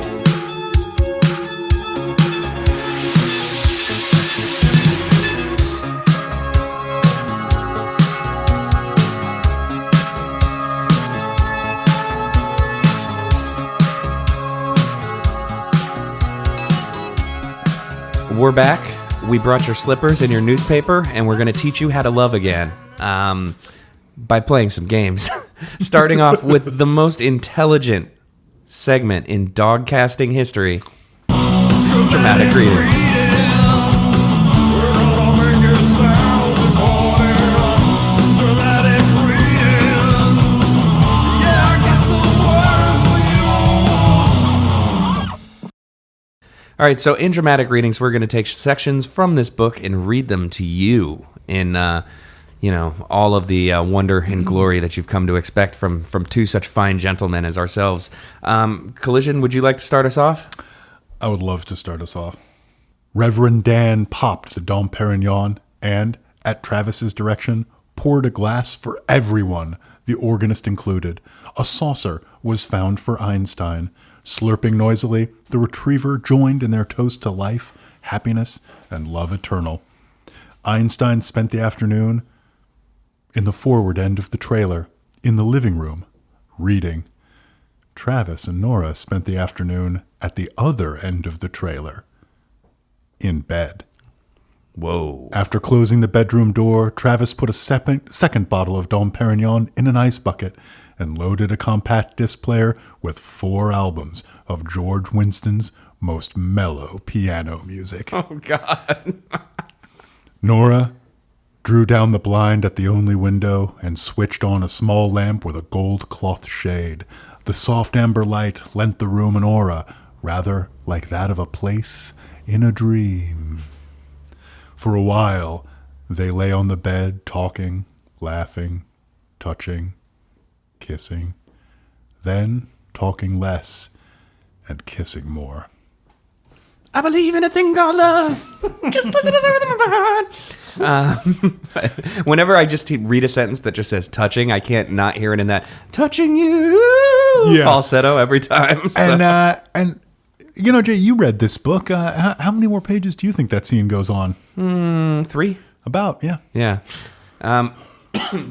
We're back. We brought your slippers and your newspaper, and we're going to teach you how to love again by playing some games. Starting off with the most intelligent segment in dog casting history, dramatic reading. All right, so in dramatic readings, we're going to take sections from this book and read them to you in, all of the wonder and glory that you've come to expect from two such fine gentlemen as ourselves. Collision, would you like to start us off? I would love to start us off. Reverend Dan popped the Dom Perignon and, at Travis's direction, poured a glass for everyone, the organist included. A saucer was found for Einstein. Slurping noisily, the retriever joined in their toast to life, happiness, and love eternal. Einstein spent the afternoon in the forward end of the trailer, in the living room, reading. Travis and Nora spent the afternoon at the other end of the trailer, in bed. Whoa. After closing the bedroom door, Travis put a second bottle of Dom Perignon in an ice bucket and loaded a compact disc player with 4 albums of George Winston's most mellow piano music. Oh, God. Nora drew down the blind at the only window and switched on a small lamp with a gold cloth shade. The soft amber light lent the room an aura, rather like that of a place in a dream. For a while, they lay on the bed, talking, laughing, touching, kissing, then talking less and kissing more. I believe in a thing called love. Just listen to the rhythm of my heart. Whenever I just read a sentence that just says touching, I can't not hear it in that touching you falsetto every time. So. And Jay, you read this book. How many more pages do you think that scene goes on? 3. About, yeah. Yeah.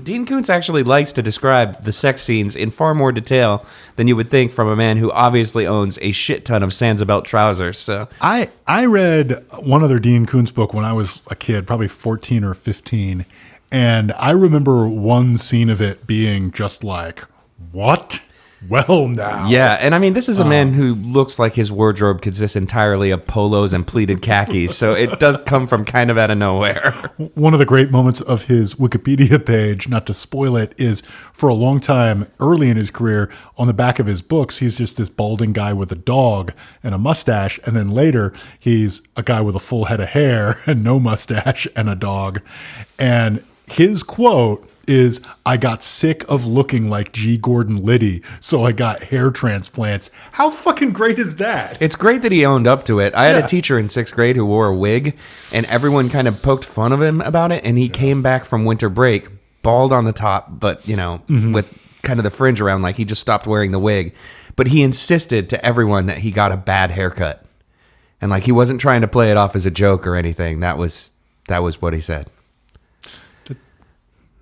Dean Koontz actually likes to describe the sex scenes in far more detail than you would think from a man who obviously owns a shit ton of Sansabelt trousers. So I read one other Dean Koontz book when I was a kid, probably 14 or 15, and I remember one scene of it being just like, what? Well, now. Yeah, and I mean, this is a man who looks like his wardrobe consists entirely of polos and pleated khakis, so it does come from kind of out of nowhere. One of the great moments of his Wikipedia page, not to spoil it, is for a long time, early in his career, on the back of his books, he's just this balding guy with a dog and a mustache, and then later, he's a guy with a full head of hair and no mustache and a dog. And his quote is, I got sick of looking like G. Gordon Liddy, so I got hair transplants. How fucking great is that? It's great that he owned up to it. I had a teacher in 6th grade who wore a wig, and everyone kind of poked fun of him about it, and he came back from winter break, bald on the top, but, with kind of the fringe around, like he just stopped wearing the wig. But he insisted to everyone that he got a bad haircut. And, like, he wasn't trying to play it off as a joke or anything. That was what he said.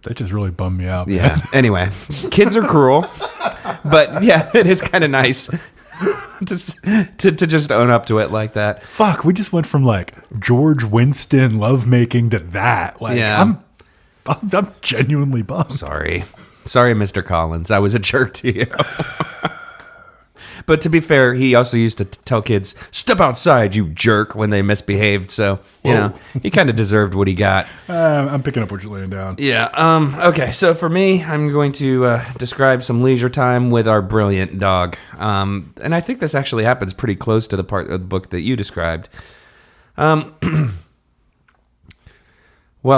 That just really bummed me out. Yeah. Anyway, kids are cruel, but yeah, it is kind of nice to just own up to it like that. Fuck, we just went from like George Winston lovemaking to that. Like, yeah. I'm genuinely bummed. Sorry, Mr. Collins. I was a jerk to you. But to be fair, he also used to tell kids, step outside, you jerk, when they misbehaved. So, he kind of deserved what he got. I'm picking up what you're laying down. Yeah. Okay. So for me, I'm going to describe some leisure time with our brilliant dog. And I think this actually happens pretty close to the part of the book that you described. Well,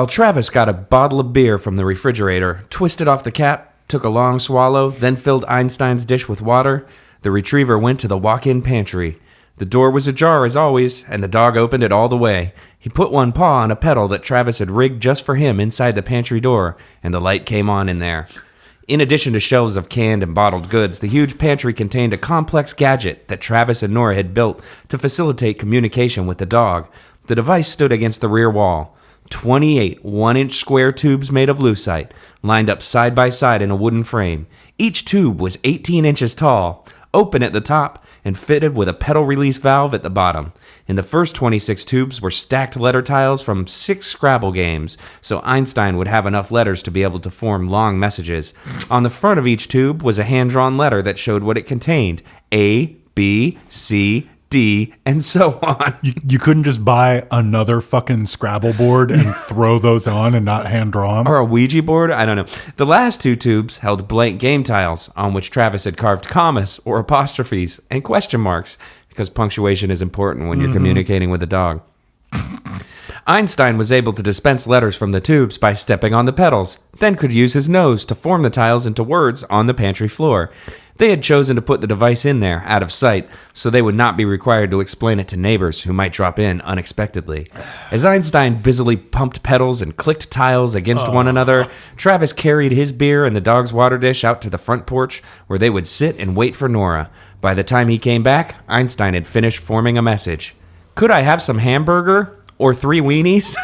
Travis got a bottle of beer from the refrigerator, twisted off the cap, took a long swallow, then filled Einstein's dish with water. The retriever went to the walk-in pantry. The door was ajar as always, and the dog opened it all the way. He put one paw on a pedal that Travis had rigged just for him inside the pantry door, and the light came on in there. In addition to shelves of canned and bottled goods, the huge pantry contained a complex gadget that Travis and Nora had built to facilitate communication with the dog. The device stood against the rear wall. 28 1-inch square tubes made of lucite, lined up side by side in a wooden frame. Each tube was 18 inches tall, open at the top, and fitted with a pedal release valve at the bottom. In the first 26 tubes were stacked letter tiles from 6 Scrabble games, so Einstein would have enough letters to be able to form long messages. On the front of each tube was a hand-drawn letter that showed what it contained: A, B, C, D, and so on. You couldn't just buy another fucking Scrabble board and throw those on and not hand draw them? Or a Ouija board? I don't know. The last 2 tubes held blank game tiles on which Travis had carved commas or apostrophes and question marks. because punctuation is important when you're communicating with a dog. Einstein was able to dispense letters from the tubes by stepping on the pedals, then could use his nose to form the tiles into words on the pantry floor. They had chosen to put the device in there, out of sight, so they would not be required to explain it to neighbors who might drop in unexpectedly. As Einstein busily pumped pedals and clicked tiles against one another, Travis carried his beer and the dog's water dish out to the front porch, where they would sit and wait for Nora. By the time he came back, Einstein had finished forming a message. "Could I have some hamburger? Or 3 weenies?"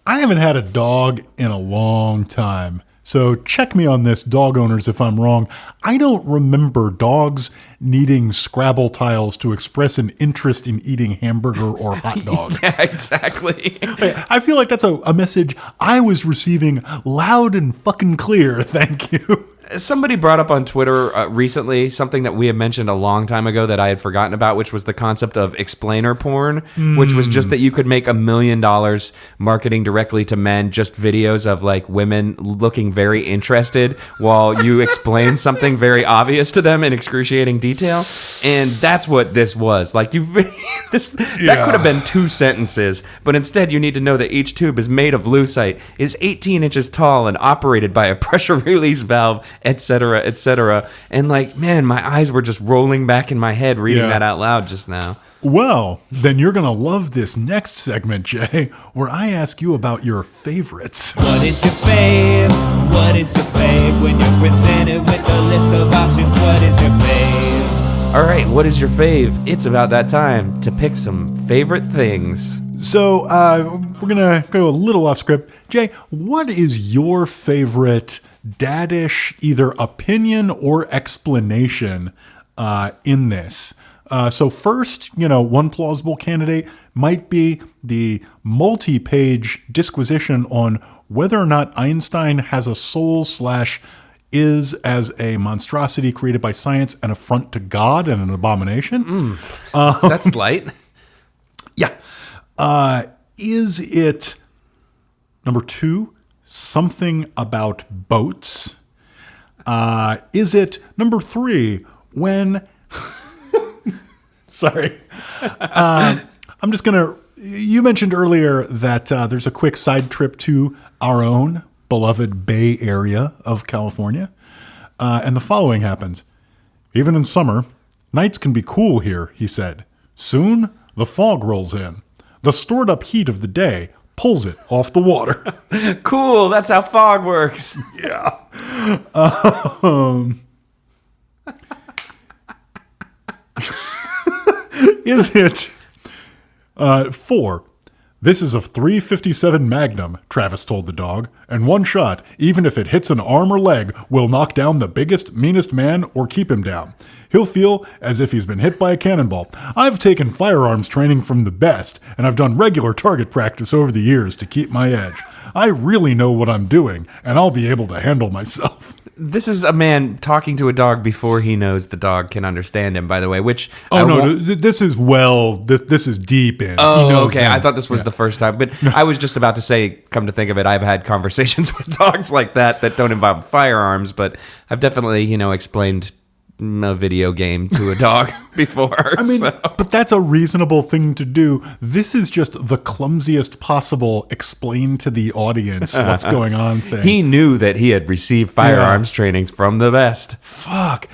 I haven't had a dog in a long time. So check me on this, dog owners, if I'm wrong. I don't remember dogs needing Scrabble tiles to express an interest in eating hamburger or hot dog. Yeah, exactly. I feel like that's a message I was receiving loud and fucking clear. Thank you. Somebody brought up on Twitter recently something that we had mentioned a long time ago that I had forgotten about, which was the concept of explainer porn, which was just that you could make $1 million marketing directly to men, just videos of like women looking very interested while you explain something very obvious to them in excruciating detail. And that's what this was. Like that could have been 2 sentences, but instead you need to know that each tube is made of lucite, is 18 inches tall and operated by a pressure release valve, etc., etc. And like, man, my eyes were just rolling back in my head reading that out loud just now. Well, then you're going to love this next segment, Jay, where I ask you about your favorites. What is your fave? What is your fave? When you're presented with a list of options, what is your fave? All right, what is your fave? It's about that time to pick some favorite things. So we're going to go a little off script. Jay, what is your favorite daddish either opinion or explanation in this? So first, one plausible candidate might be the multi-page disquisition on whether or not Einstein has a soul / is as a monstrosity created by science an affront to God and an abomination. That's light. Yeah. Is it, number 2, something about boats? Is it, number 3, when... Sorry. I'm just going to... You mentioned earlier that there's a quick side trip to our own beloved Bay Area of California. And the following happens. Even in summer, nights can be cool here, he said. Soon, the fog rolls in. The stored-up heat of the day pulls it off the water. Cool, that's how fog works. Yeah. Is it 4? This is a .357 Magnum, Travis told the dog, and one shot, even if it hits an arm or leg, will knock down the biggest, meanest man or keep him down. He'll feel as if he's been hit by a cannonball. I've taken firearms training from the best, and I've done regular target practice over the years to keep my edge. I really know what I'm doing, and I'll be able to handle myself. This is a man talking to a dog before he knows the dog can understand him, by the way, which... This is deep in. Oh, okay. I thought this was the first time, but I was just about to say, come to think of it, I've had conversations with dogs like that don't involve firearms, but I've definitely, explained a video game to a dog before. I mean, but that's a reasonable thing to do. This is just the clumsiest possible explain to the audience what's going on thing. He knew that he had received firearms trainings from the best. Fuck.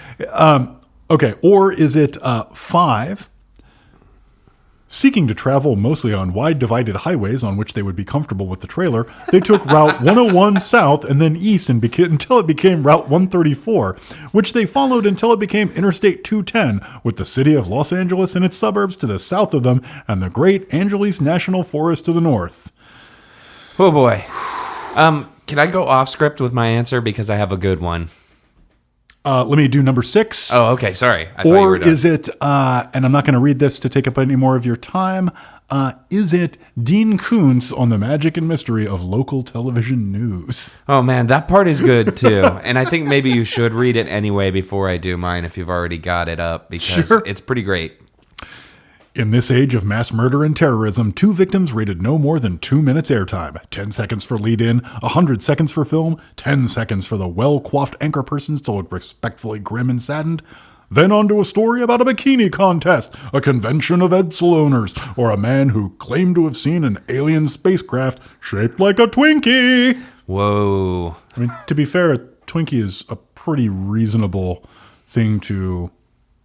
Okay, or is it 5? Seeking to travel mostly on wide divided highways on which they would be comfortable with the trailer, they took Route 101 south and then east until it became Route 134, which they followed until it became Interstate 210, with the city of Los Angeles and its suburbs to the south of them and the great Angeles National Forest to the north. Oh boy. Can I go off script with my answer because I have a good one? Let me do number 6. Oh, okay. Sorry. I thought you or were done. is it, and I'm not going to read this to take up any more of your time, is it Dean Koontz on the magic and mystery of local television news? Oh, man, that part is good, too. And I think maybe you should read it anyway before I do mine if you've already got it up, because it's pretty great. In this age of mass murder and terrorism, 2 victims rated no more than 2 minutes airtime. 10 seconds for lead-in, 100 seconds for film, 10 seconds for the well-coiffed anchor persons to look respectfully grim and saddened. Then on to a story about a bikini contest, a convention of Edsel owners, or a man who claimed to have seen an alien spacecraft shaped like a Twinkie. Whoa. I mean, to be fair, a Twinkie is a pretty reasonable thing to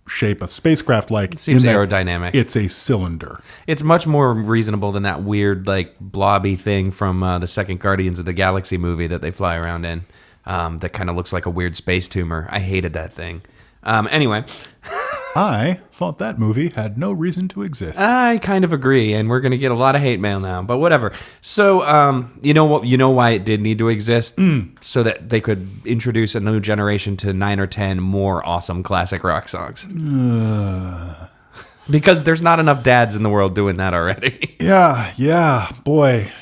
shape a spacecraft like. Seems aerodynamic. It's a cylinder. It's much more reasonable than that weird, like, blobby thing from the second Guardians of the Galaxy movie that they fly around in. That kind of looks like a weird space tumor. I hated that thing. Anyway. I thought that movie had no reason to exist. I kind of agree, and we're going to get a lot of hate mail now, but whatever. So, you know what? You know why it did need to exist? So that they could introduce a new generation to 9 or 10 more awesome classic rock songs. Because there's not enough dads in the world doing that already. Yeah. Boy,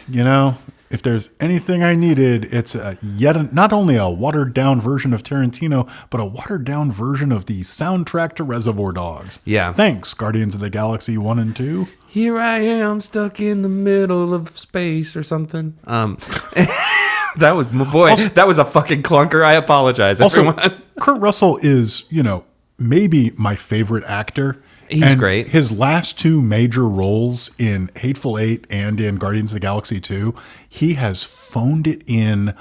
if there's anything I needed, it's not only a watered-down version of Tarantino, but a watered-down version of the soundtrack to Reservoir Dogs. Yeah. Thanks, Guardians of the Galaxy 1 and 2. Here I am, stuck in the middle of space or something. That was a fucking clunker. I apologize, everyone. Also, Kurt Russell is, maybe my favorite actor. He's great. His last two major roles in Hateful Eight and in Guardians of the Galaxy 2, he has phoned it in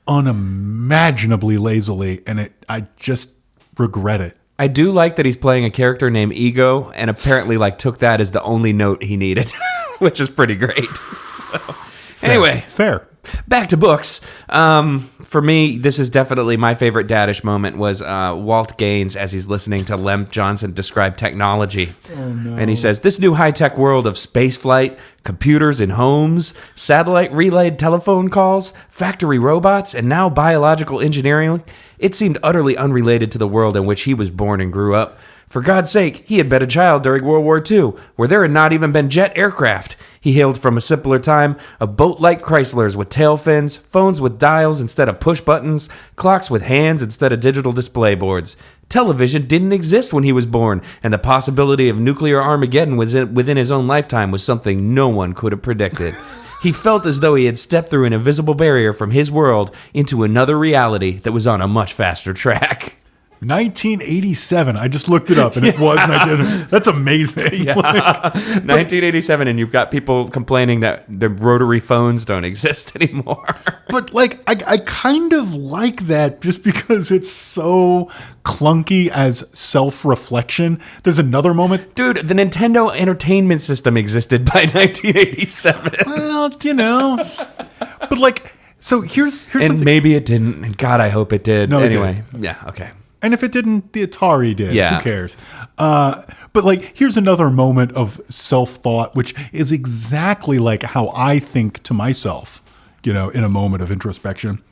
unimaginably lazily, and I just regret it. I do like that he's playing a character named Ego, and apparently took that as the only note he needed, which is pretty great. So, anyway. Fair. Back to books. For me, this is definitely my favorite daddish moment was Walt Gaines as he's listening to Lem Johnson describe technology. Oh, no. And he says, this new high-tech world of spaceflight, computers in homes, satellite relayed telephone calls, factory robots, and now biological engineering, it seemed utterly unrelated to the world in which he was born and grew up. For God's sake, he had been a child during World War II, where there had not even been jet aircraft. He hailed from a simpler time of boat-like Chryslers with tail fins, phones with dials instead of push buttons, clocks with hands instead of digital display boards. Television didn't exist when he was born, and the possibility of nuclear Armageddon within his own lifetime was something no one could have predicted. He felt as though he had stepped through an invisible barrier from his world into another reality that was on a much faster track. 1987. I just looked it up, and it was 1987. That's amazing. Yeah. 1987, and you've got people complaining that the rotary phones don't exist anymore. But I kind of like that just because it's so clunky as self-reflection. There's another moment. Dude, the Nintendo Entertainment System existed by 1987. Well, but so here's and something. Maybe it didn't, and God, I hope it did. No, it anyway, didn't. Yeah, okay. And if it didn't, the Atari did. Yeah. Who cares? But here's another moment of self-thought, which is exactly like how I think to myself, in a moment of introspection.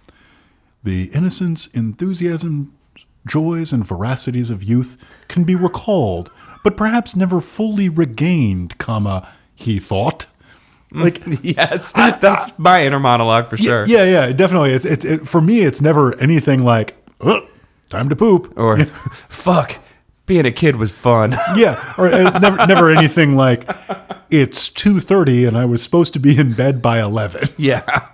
The innocence, enthusiasm, joys, and veracities of youth can be recalled, but perhaps never fully regained, he thought. Yes, that's my inner monologue for sure. Yeah, definitely. It's for me, it's never anything like, time to poop. Or, fuck, being a kid was fun. Yeah, or never anything like, it's 2:30 and I was supposed to be in bed by 11. Yeah,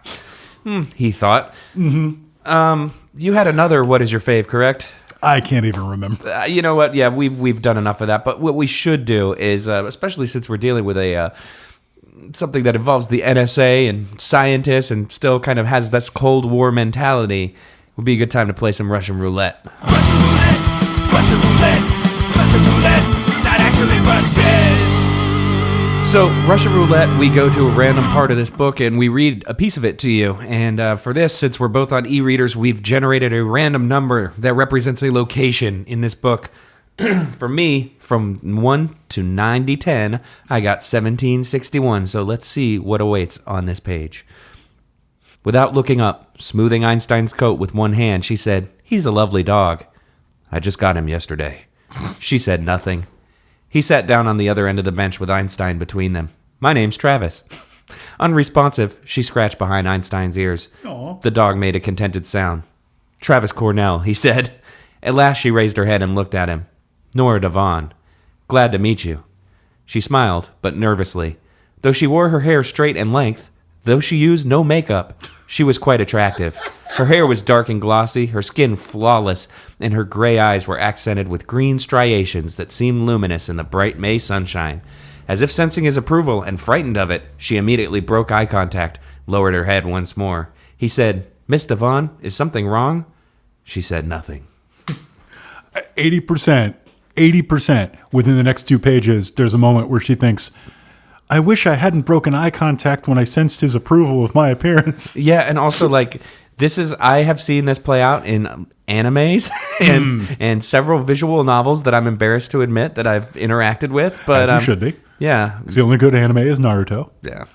he thought. Mm-hmm. You had another what is your fave, correct? I can't even remember. You know what? Yeah, we've done enough of that. But what we should do is, especially since we're dealing with something that involves the NSA and scientists and still kind of has this Cold War mentality, would be a good time to play some Russian roulette. Russian roulette, Russian roulette, Russian roulette, not actually Russian. So, Russian roulette, we go to a random part of this book and we read a piece of it to you. And for this, since we're both on e-readers, we've generated a random number that represents a location in this book. For me, from 1 to 9010, I got 1761. So let's see what awaits on this page. Without looking up, smoothing Einstein's coat with one hand, she said, "He's a lovely dog. I just got him yesterday." She said nothing. He sat down on the other end of the bench with Einstein between them. "My name's Travis." Unresponsive, she scratched behind Einstein's ears. Aww. The dog made a contented sound. "Travis Cornell," he said. At last she raised her head and looked at him. "Nora Devon. Glad to meet you." She smiled, but nervously. Though she wore her hair straight and length, Though she used no makeup, she was quite attractive. Her hair was dark and glossy, her skin flawless, and her gray eyes were accented with green striations that seemed luminous in the bright May sunshine. As if sensing his approval and frightened of it, she immediately broke eye contact, lowered her head once more. He said, "Miss Devon, is something wrong?" She said nothing. 80% within the next 2 pages, there's a moment where she thinks, I wish I hadn't broken eye contact when I sensed his approval of my appearance. Yeah, and also like I have seen this play out in animes and several visual novels that I'm embarrassed to admit that I've interacted with. But As you should be. Yeah. The only good anime is Naruto. Yeah.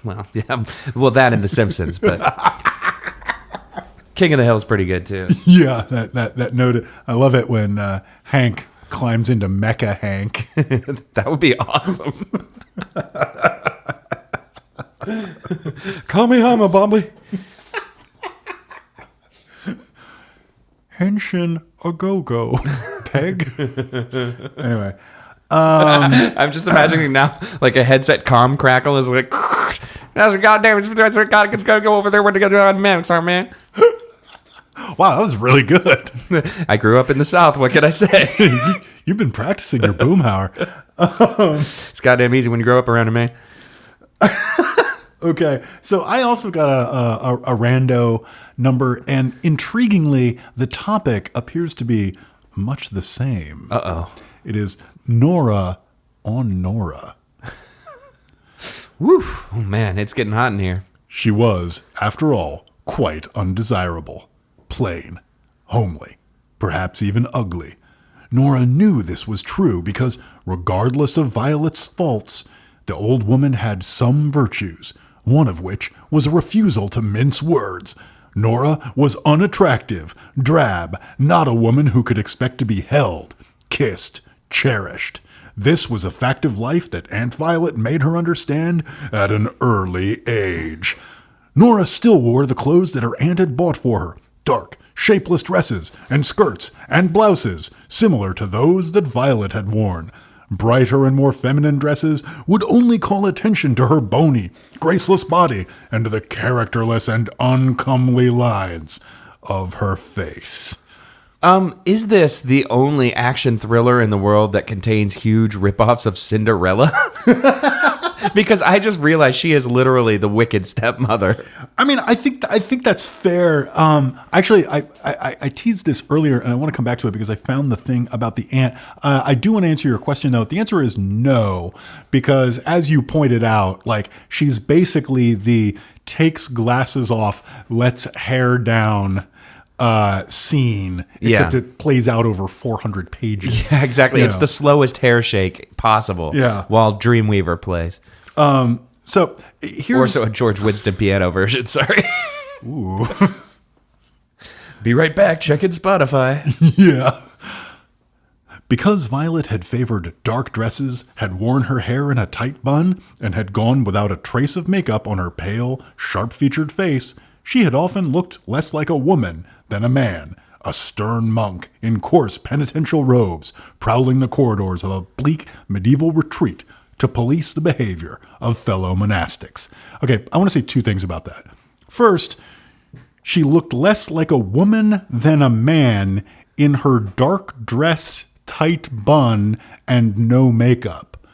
Well, that and The Simpsons, but King of the Hill is pretty good too. Yeah, that note. I love it when Hank climbs into Mecha Hank. That would be awesome. Kamehama, Bobby. Henshin a go-go. Peg. Anyway. I'm just imagining now, like a headset comm crackle is like, that's a goddamn, that's a gotta go over there when to go on Mammox, man. Wow, that was really good. I grew up in the South. What can I say? You've been practicing your boomhauer. It's goddamn easy when you grow up around a man. Okay, so I also got a rando number, and intriguingly, the topic appears to be much the same. Uh-oh. It is Nora on Nora. Woo. Oh, man, it's getting hot in here. She was, after all, quite undesirable. Plain, homely, perhaps even ugly. Nora knew this was true because, regardless of Violet's faults, the old woman had some virtues, one of which was a refusal to mince words. Nora was unattractive, drab, not a woman who could expect to be held, kissed, cherished. This was a fact of life that Aunt Violet made her understand at an early age. Nora still wore the clothes that her aunt had bought for her, dark, shapeless dresses and skirts and blouses, similar to those that Violet had worn. Brighter and more feminine dresses would only call attention to her bony, graceless body and to the characterless and uncomely lines of her face. Is this the only action thriller in the world that contains huge ripoffs of Cinderella? Because I just realized she is literally the wicked stepmother. I mean, I think that's fair. Actually, I teased this earlier, and I want to come back to it because I found the thing about the aunt. I do want to answer your question, though. The answer is no, because as you pointed out, like she's basically the takes glasses off, lets hair down scene, except it plays out over 400 pages. Yeah, exactly. It's the slowest hair shake possible. Yeah. While Dreamweaver plays. So here's a George Winston piano version. Sorry. Ooh. Be right back. Checking Spotify. Yeah. Because Violet had favored dark dresses, had worn her hair in a tight bun, and had gone without a trace of makeup on her pale, sharp-featured face, she had often looked less like a woman than a man, a stern monk in coarse penitential robes, prowling the corridors of a bleak medieval retreat to police the behavior of fellow monastics. Okay, I want to say two things about that. First, she looked less like a woman than a man in her dark dress, tight bun, and no makeup.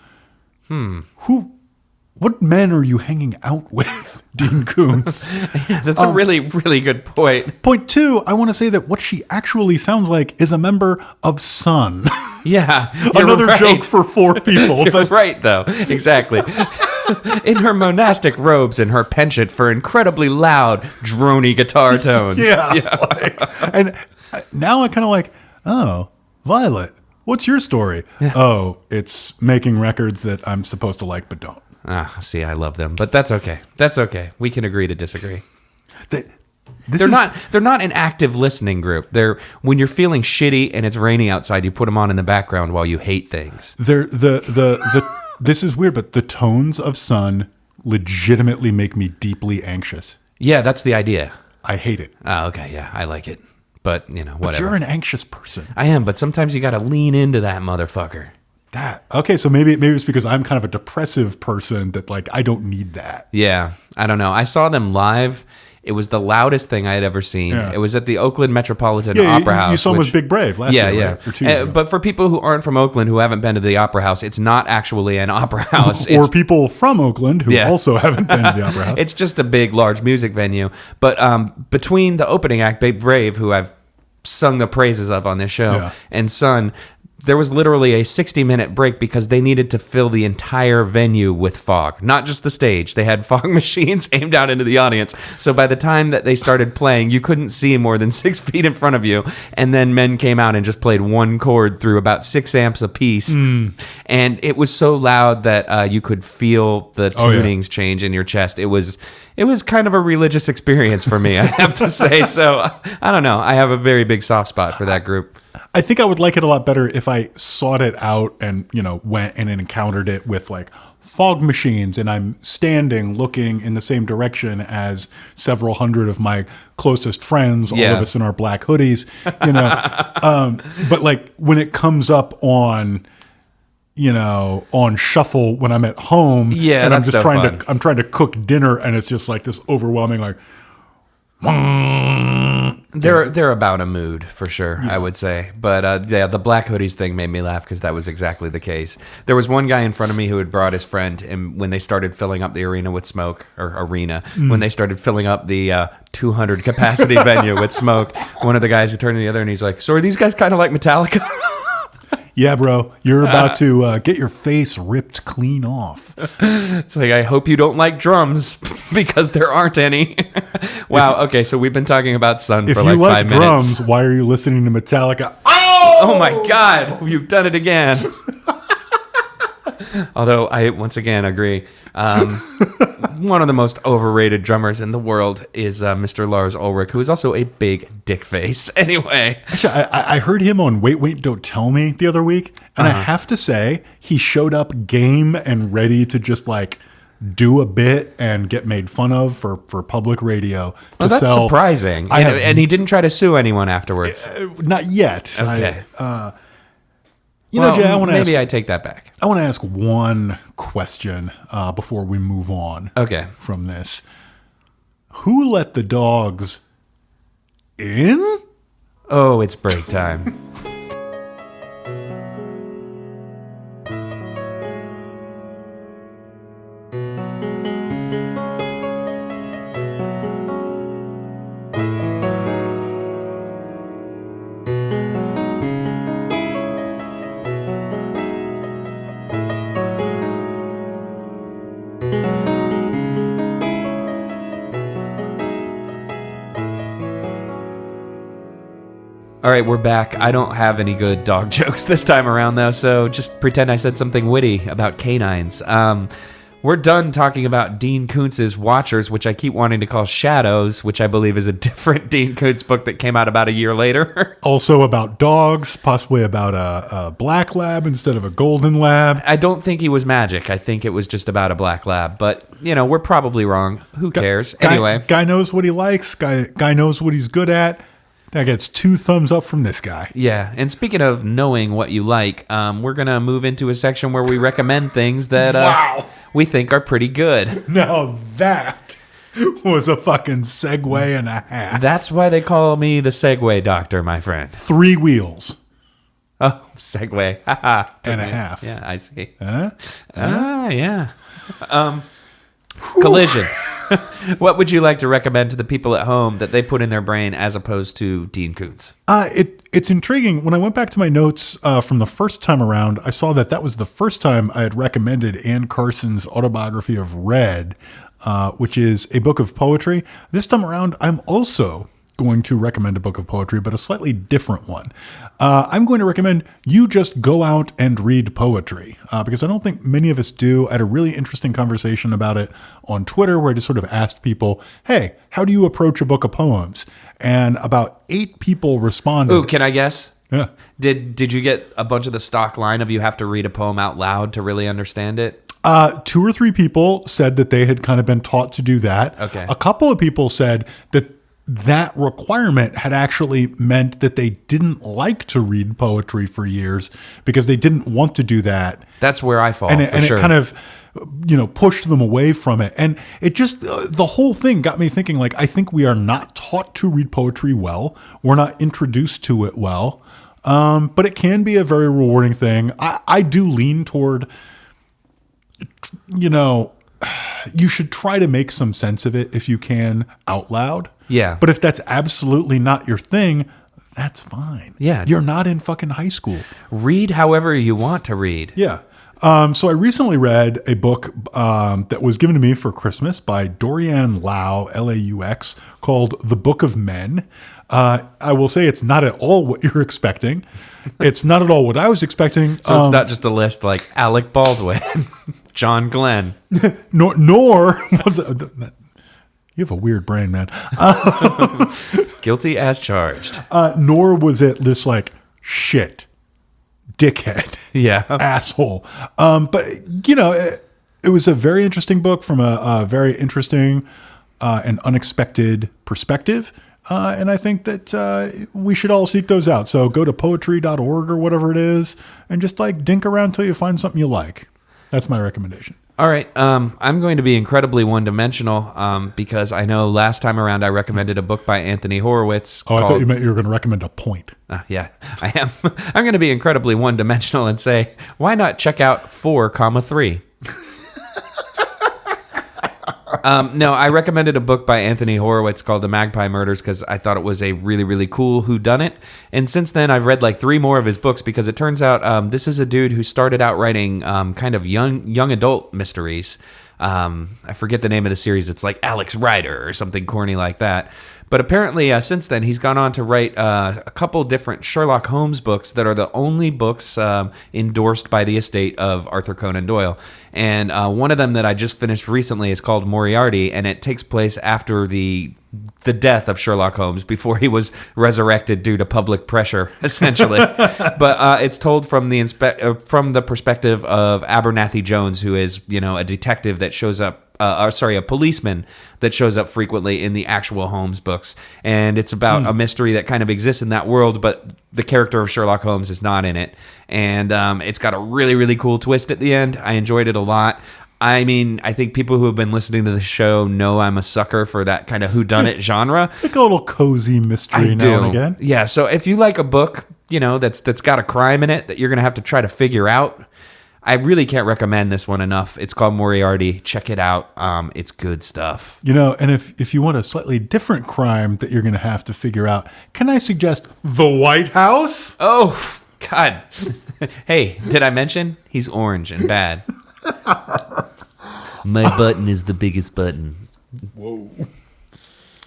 What men are you hanging out with, Dean Koontz? Yeah, that's a really, really good point. Point two, I want to say that what she actually sounds like is a member of Sun. Yeah. Another right. joke for four people. You're right, though. Exactly. In her monastic robes and her penchant for incredibly loud, drony guitar tones. Yeah. And now I kind of like, oh, Violet, what's your story? Yeah. Oh, it's making records that I'm supposed to like but don't. See, I love them, but that's okay. That's okay. We can agree to disagree. They're not an active listening group. They're when you're feeling shitty and it's raining outside, you put them on in the background while you hate things. This is weird, but the tones of Sun legitimately make me deeply anxious. Yeah, that's the idea. I hate it. Oh, okay, yeah, I like it. But, whatever. But you're an anxious person. I am, but sometimes you got to lean into that motherfucker. Okay, so maybe it's because I'm kind of a depressive person that like I don't need that. Yeah, I don't know. I saw them live. It was the loudest thing I had ever seen. Yeah. It was at the Oakland Metropolitan Opera House. You saw them with Big Brave last year, yeah. right? Or 2 years ago. But for people who aren't from Oakland, who haven't been to the Opera House, it's not actually an opera house. Or people from Oakland who also haven't been to the Opera House. It's just a big, large music venue. But between the opening act, Big Brave, who I've sung the praises of on this show, and Sun, there was literally a 60-minute break because they needed to fill the entire venue with fog, not just the stage. They had fog machines aimed out into the audience. So by the time that they started playing, you couldn't see more than 6 feet in front of you. And then men came out and just played one chord through about 6 amps a piece. And it was so loud that you could feel the tunings change in your chest. It was kind of a religious experience for me, I have to say. So I don't know. I have a very big soft spot for that group. I think I would like it a lot better if I sought it out and, went and encountered it with like fog machines and I'm standing looking in the same direction as several hundred of my closest friends, all of us in our black hoodies, but like when it comes up on shuffle when I'm at home and I'm just trying to cook dinner and it's just like this overwhelming like They're about a mood for sure, I would say. But the black hoodies thing made me laugh because that was exactly the case. There was one guy in front of me who had brought his friend, and when they started filling up the arena with smoke, when they started filling up the 200 capacity venue with smoke, one of the guys who turned to the other and he's like, "So are these guys kind of like Metallica?" Yeah, bro, you're about to get your face ripped clean off. It's like, I hope you don't like drums because there aren't any. Wow, okay, so we've been talking about Sun for like 5 minutes. If you like drums, why are you listening to Metallica? Oh my God, you've done it again. Although I, once again, agree. One of the most overrated drummers in the world is Mr. Lars Ulrich, who is also a big dick face. Anyway. Actually, I heard him on Wait, Don't Tell Me the other week, and I have to say, he showed up game and ready to just like do a bit and get made fun of for public radio. That's surprising. And he didn't try to sue anyone afterwards. Not yet. Okay. Jay, maybe I take that back. I want to ask one question before we move on. Okay. From this, who let the dogs in? Oh, it's break time. All right, we're back. I don't have any good dog jokes this time around, though, so just pretend I said something witty about canines. We're done talking about Dean Koontz's Watchers, which I keep wanting to call Shadows, which I believe is a different Dean Koontz book that came out about a year later. Also about dogs, possibly about a black lab instead of a golden lab. I don't think he was magic. I think it was just about a black lab. But, we're probably wrong. Who cares? Anyway. Guy knows what he likes. Guy knows what he's good at. That gets 2 thumbs up from this guy. Yeah, and speaking of knowing what you like, we're going to move into a section where we recommend things that we think are pretty good. Now that was a fucking segue and a half. That's why they call me the Segway Doctor, my friend. 3 wheels. Oh, Segway. And a half. Yeah, I see. Huh? Yeah. Collision. What would you like to recommend to the people at home that they put in their brain as opposed to Dean Koontz? It's intriguing. When I went back to my notes from the first time around, I saw that was the first time I had recommended Anne Carson's autobiography of Red, which is a book of poetry. This time around, I'm also going to recommend a book of poetry, but a slightly different one. I'm going to recommend you just go out and read poetry, because I don't think many of us do. I had a really interesting conversation about it on Twitter where I just sort of asked people, hey, how do you approach a book of poems? And about 8 people responded. Ooh, can I guess? Yeah. Did you get a bunch of the stock line of you have to read a poem out loud to really understand it? 2 or 3 people said that they had kind of been taught to do that. Okay. A couple of people said that that requirement had actually meant that they didn't like to read poetry for years because they didn't want to do that. That's where I fall. And sure. it kind of, pushed them away from it. And it just, the whole thing got me thinking, like, I think we are not taught to read poetry well. We're not introduced to it well. But it can be a very rewarding thing. I do lean toward, you should try to make some sense of it if you can out loud. Yeah. But if that's absolutely not your thing, that's fine. Yeah. You're not in fucking high school. Read however you want to read. Yeah. So I recently read a book that was given to me for Christmas by Dorianne Laux, Laux, called The Book of Men. I will say it's not at all what you're expecting. It's not at all what I was expecting. So it's not just a list like Alec Baldwin, John Glenn. Nor was it, you have a weird brain, man. Guilty as charged. Nor was it this like shit, dickhead, Yeah. asshole. But it was a very interesting book from a very interesting and unexpected perspective. And I think that we should all seek those out. So go to poetry.org or whatever it is and just like dink around till you find something you like. That's my recommendation. All right. I'm going to be incredibly one-dimensional because I know last time around I recommended a book by Anthony Horowitz. I thought you meant you were going to recommend a point. Yeah, I am. I'm going to be incredibly one-dimensional and say, why not check out 4,3? No, I recommended a book by Anthony Horowitz called The Magpie Murders because I thought it was a really, really cool whodunit. And since then, I've read like 3 more of his books because it turns out this is a dude who started out writing kind of young adult mysteries. I forget the name of the series. It's like Alex Rider or something corny like that. But apparently, since then, he's gone on to write a couple different Sherlock Holmes books that are the only books endorsed by the estate of Arthur Conan Doyle. And one of them that I just finished recently is called Moriarty, and it takes place after the death of Sherlock Holmes, before he was resurrected due to public pressure, essentially. But it's told from the perspective of Abernathy Jones, who is a detective that shows up. A policeman that shows up frequently in the actual Holmes books. And it's about a mystery that kind of exists in that world, but the character of Sherlock Holmes is not in it. And it's got a really, really cool twist at the end. I enjoyed it a lot. I mean, I think people who have been listening to the show know I'm a sucker for that kind of whodunit genre. Like a little cozy mystery now and again. Yeah, so if you like a book, that's got a crime in it that you're going to have to try to figure out, I really can't recommend this one enough. It's called Moriarty. Check it out. It's good stuff. And if you want a slightly different crime that you're going to have to figure out, can I suggest The White House? Oh, God. Hey, did I mention he's orange and bad? My button is the biggest button. Whoa.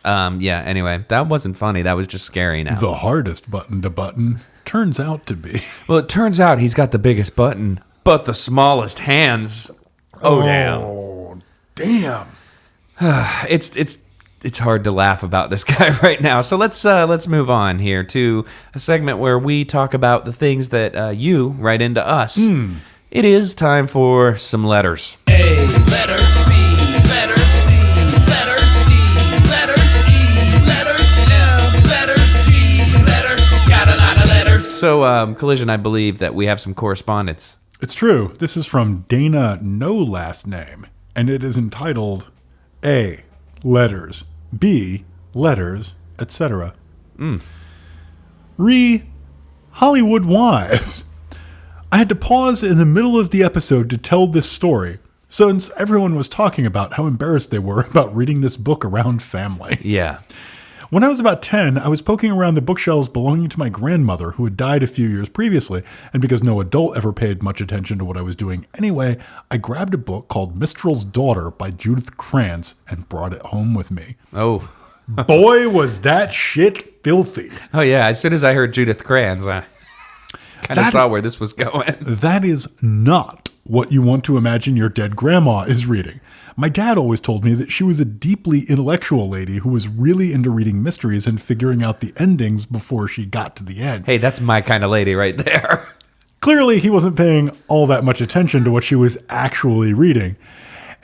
Yeah, anyway, that wasn't funny. That was just scary now. The hardest button to button turns out to be. Well, it turns out he's got the biggest button, but the smallest hands. Oh, damn. It's hard to laugh about this guy right now. So let's move on here to a segment where we talk about the things that you write into us. It is time for some letters. A, letter B, letter C, letter D, letter E, letter F, letter G, letter, got a lot of letters. So, Collision, I believe that we have some correspondence. It's true. This is from Dana, no last name, and it is entitled A, letters, B, letters, etc. Hollywood Wives. I had to pause in the middle of the episode to tell this story, since everyone was talking about how embarrassed they were about reading this book around family. Yeah. When I was about 10, I was poking around the bookshelves belonging to my grandmother, who had died a few years previously, and because no adult ever paid much attention to what I was doing anyway, I grabbed a book called Mistral's Daughter by Judith Krantz and brought it home with me. Oh. Boy, was that shit filthy. Oh, yeah. As soon as I heard Judith Krantz, I kind of saw where this was going. That is not what you want to imagine your dead grandma is reading. My dad always told me that she was a deeply intellectual lady who was really into reading mysteries and figuring out the endings before she got to the end. Hey, that's my kind of lady right there. Clearly, he wasn't paying all that much attention to what she was actually reading.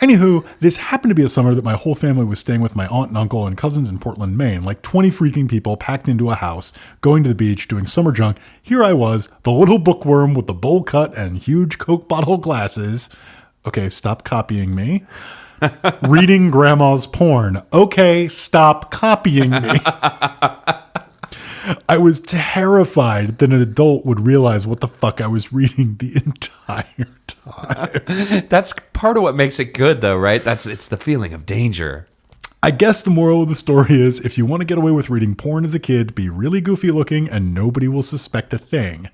Anywho, this happened to be a summer that my whole family was staying with my aunt and uncle and cousins in Portland, Maine. Like 20 freaking people packed into a house, going to the beach, doing summer junk. Here I was, the little bookworm with the bowl cut and huge Coke bottle glasses. Okay, stop copying me. Reading grandma's porn. Okay, stop copying me. I was terrified that an adult would realize what the fuck I was reading the entire time. That's part of what makes it good, though, right? It's the feeling of danger. I guess the moral of the story is if you want to get away with reading porn as a kid, be really goofy looking and nobody will suspect a thing.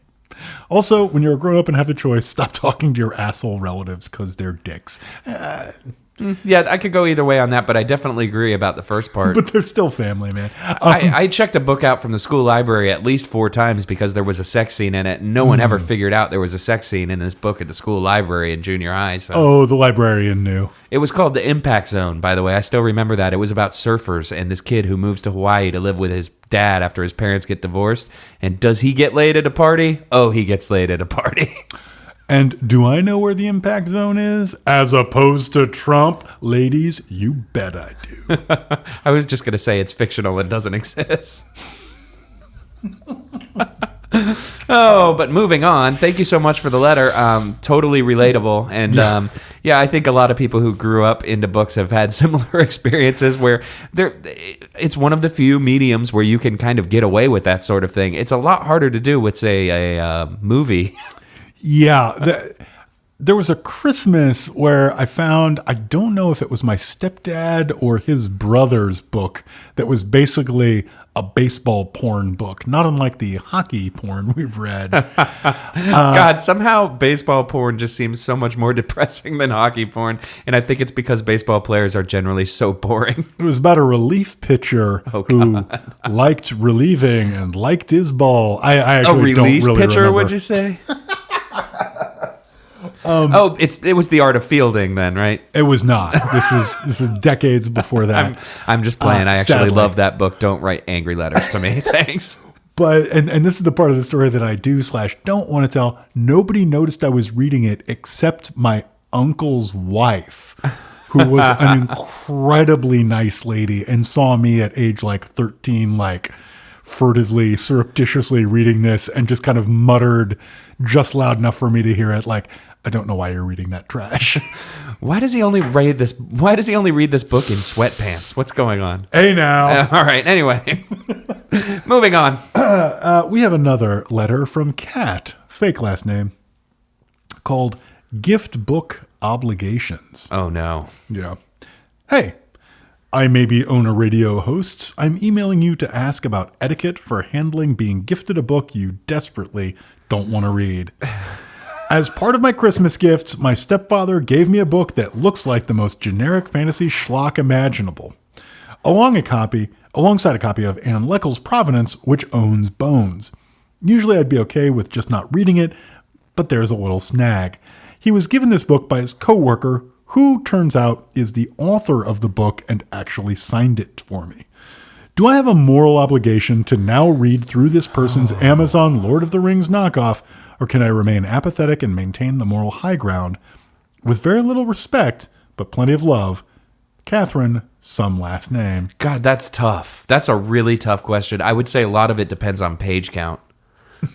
Also, when you're a grown up and have the choice, stop talking to your asshole relatives because they're dicks. Yeah, I could go either way on that, but I definitely agree about the first part. But they're still family, man. I checked a book out from the school library at least 4 times because there was a sex scene in it. And no one ever figured out there was a sex scene in this book at the school library in junior high. So. Oh, the librarian knew. It was called The Impact Zone, by the way. I still remember that. It was about surfers and this kid who moves to Hawaii to live with his dad after his parents get divorced. And does he get laid at a party? Oh, he gets laid at a party. And do I know where the impact zone is? As opposed to Trump? Ladies, you bet I do. I was just going to say it's fictional. It doesn't exist. Oh, but moving on. Thank you so much for the letter. Totally relatable. And I think a lot of people who grew up into books have had similar experiences where it's one of the few mediums where you can kind of get away with that sort of thing. It's a lot harder to do with, say, a movie. Yeah, there was a Christmas where I found, I don't know if it was my stepdad or his brother's book that was basically a baseball porn book, not unlike the hockey porn we've read. God, somehow baseball porn just seems so much more depressing than hockey porn, and I think it's because baseball players are generally so boring. It was about a relief pitcher who liked relieving and liked his ball. I actually don't really pitcher, remember. Would you say? It was The Art of Fielding then, right? It was not. This was decades before that. I'm just playing. I actually sadly. love that book. Don't write angry letters to me. Thanks. But and this is the part of the story that I do/don't want to tell. Nobody noticed I was reading it except my uncle's wife, who was an incredibly nice lady and saw me at age like 13, like furtively, surreptitiously reading this and just kind of muttered just loud enough for me to hear it, like, I don't know why you're reading that trash. Why does he only read this book in sweatpants? What's going on? Hey now. All right. Anyway, moving on. We have another letter from Kat, fake last name, called Gift Book Obligations. Oh no. Yeah. Hey, I maybe owner radio hosts. I'm emailing you to ask about etiquette for handling being gifted a book you desperately don't want to read. As part of my Christmas gifts, my stepfather gave me a book that looks like the most generic fantasy schlock imaginable. Alongside a copy of Anne Leckel's Providence, which owns Bones. Usually I'd be okay with just not reading it, but there's a little snag. He was given this book by his coworker, who turns out is the author of the book and actually signed it for me. Do I have a moral obligation to now read through this person's Amazon Lord of the Rings knockoff, or can I remain apathetic and maintain the moral high ground? With very little respect, but plenty of love, Catherine, some last name. God, that's tough. That's a really tough question. I would say a lot of it depends on page count.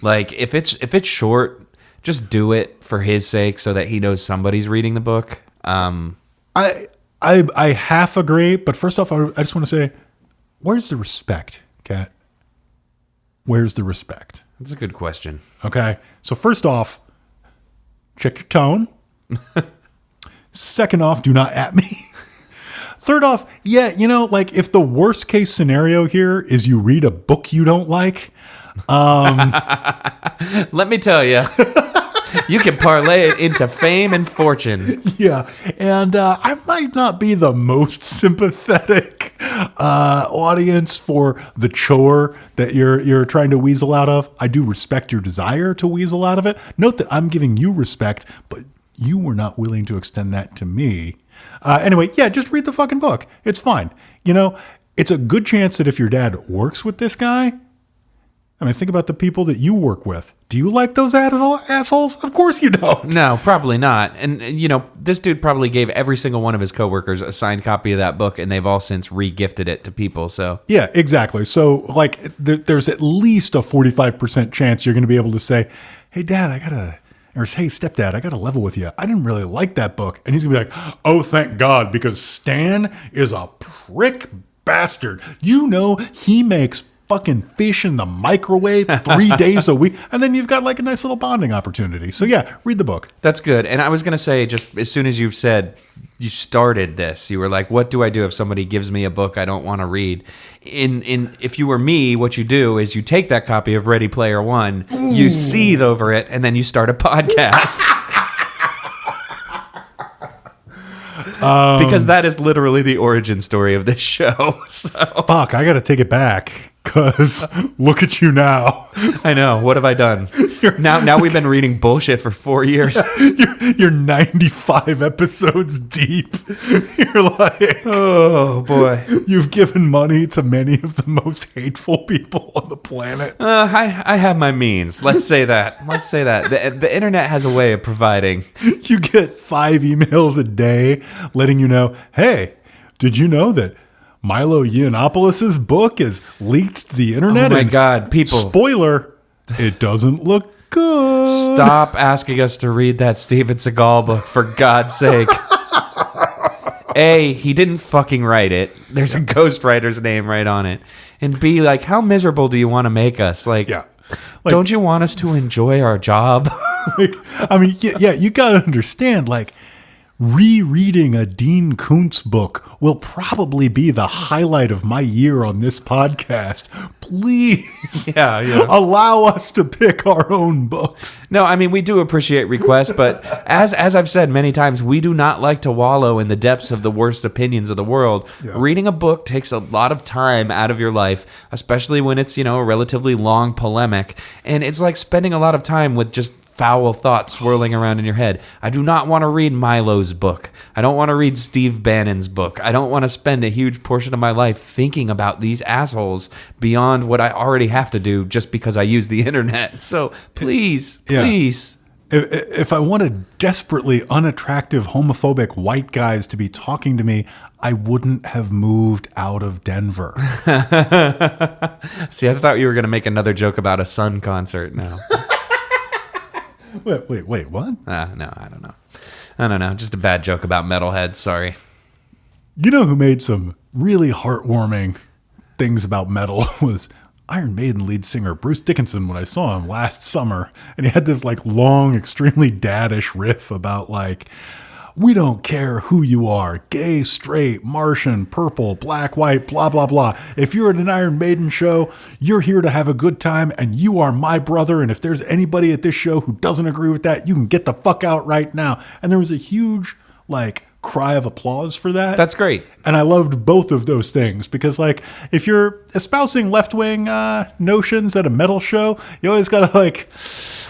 Like, if it's short, just do it for his sake so that he knows somebody's reading the book. I half agree, but first off, I just want to say, where's the respect, Kat? Where's the respect? That's a good question. Okay, so first off, check your tone. Second off, do not at me. Third off, yeah, like if the worst case scenario here is you read a book you don't like, let me tell you. You can parlay it into fame and fortune. Yeah, and I might not be the most sympathetic audience for the chore that you're trying to weasel out of. I do respect your desire to weasel out of it. Note that I'm giving you respect, but you were not willing to extend that to me. Anyway, yeah, just read the fucking book. It's fine. It's a good chance that if your dad works with this guy, I mean, think about the people that you work with. Do you like those assholes? Of course you don't. No, probably not. And, this dude probably gave every single one of his coworkers a signed copy of that book, and they've all since re-gifted it to people, so. Yeah, exactly. So, like, there's at least a 45% chance you're going to be able to say, hey, Dad, or hey, stepdad, I got to level with you. I didn't really like that book. And he's going to be like, oh, thank God, because Stan is a prick bastard. He makes fucking fish in the microwave 3 days a week. And then you've got like a nice little bonding opportunity. So yeah, read the book. That's good. And I was going to say, just as soon as you said you started this, you were like, what do I do if somebody gives me a book I don't want to read? If you were me, what you do is you take that copy of Ready Player One, you seethe over it, and then you start a podcast. Because that is literally the origin story of this show. So. Fuck, I got to take it back. Because look at you now. I know. What have I done? Now we've been reading bullshit for 4 years. You're 95 episodes deep. You're like, oh boy. You've given money to many of the most hateful people on the planet. I have my means. Let's say that. The internet has a way of providing. You get 5 emails a day letting you know, hey, did you know that Milo Yiannopoulos' book is leaked to the internet? Oh my God, people. Spoiler, it doesn't look good. Stop asking us to read that Steven Seagal book, for God's sake. A, he didn't fucking write it. There's a ghostwriter's name right on it. And B, like, how miserable do you want to make us? Like, don't you want us to enjoy our job? You got to understand, like, rereading a Dean Koontz book will probably be the highlight of my year on this podcast. Please allow us to pick our own books. No, I mean, we do appreciate requests, but as I've said many times, we do not like to wallow in the depths of the worst opinions of the world. Yeah. Reading a book takes a lot of time out of your life, especially when it's, a relatively long polemic. And it's like spending a lot of time with just foul thoughts swirling around in your head. I do not want to read Milo's book. I don't want to read Steve Bannon's book. I don't want to spend a huge portion of my life thinking about these assholes beyond what I already have to do just because I use the internet. So please. If I wanted desperately unattractive, homophobic white guys to be talking to me, I wouldn't have moved out of Denver. See, I thought you were going to make another joke about a Sun concert now. Wait, what? No, I don't know. Just a bad joke about metalheads. Sorry. You know who made some really heartwarming things about metal was Iron Maiden lead singer Bruce Dickinson when I saw him last summer. And he had this like long, extremely daddish riff about like, we don't care who you are, gay, straight, Martian, purple, black, white, blah, blah, blah. If you're at an Iron Maiden show, you're here to have a good time, and you are my brother, and if there's anybody at this show who doesn't agree with that, you can get the fuck out right now. And there was a huge, like, cry of applause for that. That's great. And I loved both of those things because, like, if you're espousing left-wing notions at a metal show, you always got to, like,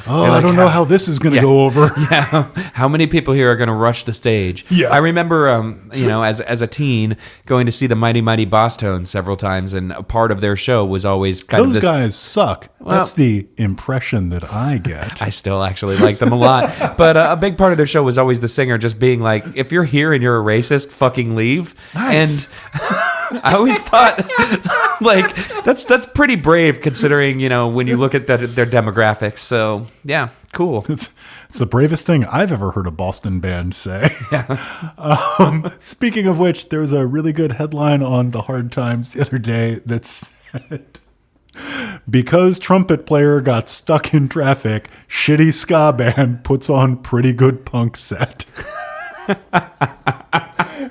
I don't know how this is going to go over. Yeah. How many people here are going to rush the stage? Yeah. I remember, as a teen, going to see the Mighty Mighty Boss Tones several times, and a part of their show was always Those guys suck. Well, that's the impression that I get. I still actually like them a lot. But a big part of their show was always the singer just being like, if you're here and you're a racist, fucking leave. Nice. And I always thought, like, that's pretty brave considering, when you look at their demographics. So, yeah, cool. It's the bravest thing I've ever heard a Boston band say. Yeah. Speaking of which, there was a really good headline on the Hard Times the other day that said, because trumpet player got stuck in traffic, shitty ska band puts on pretty good punk set.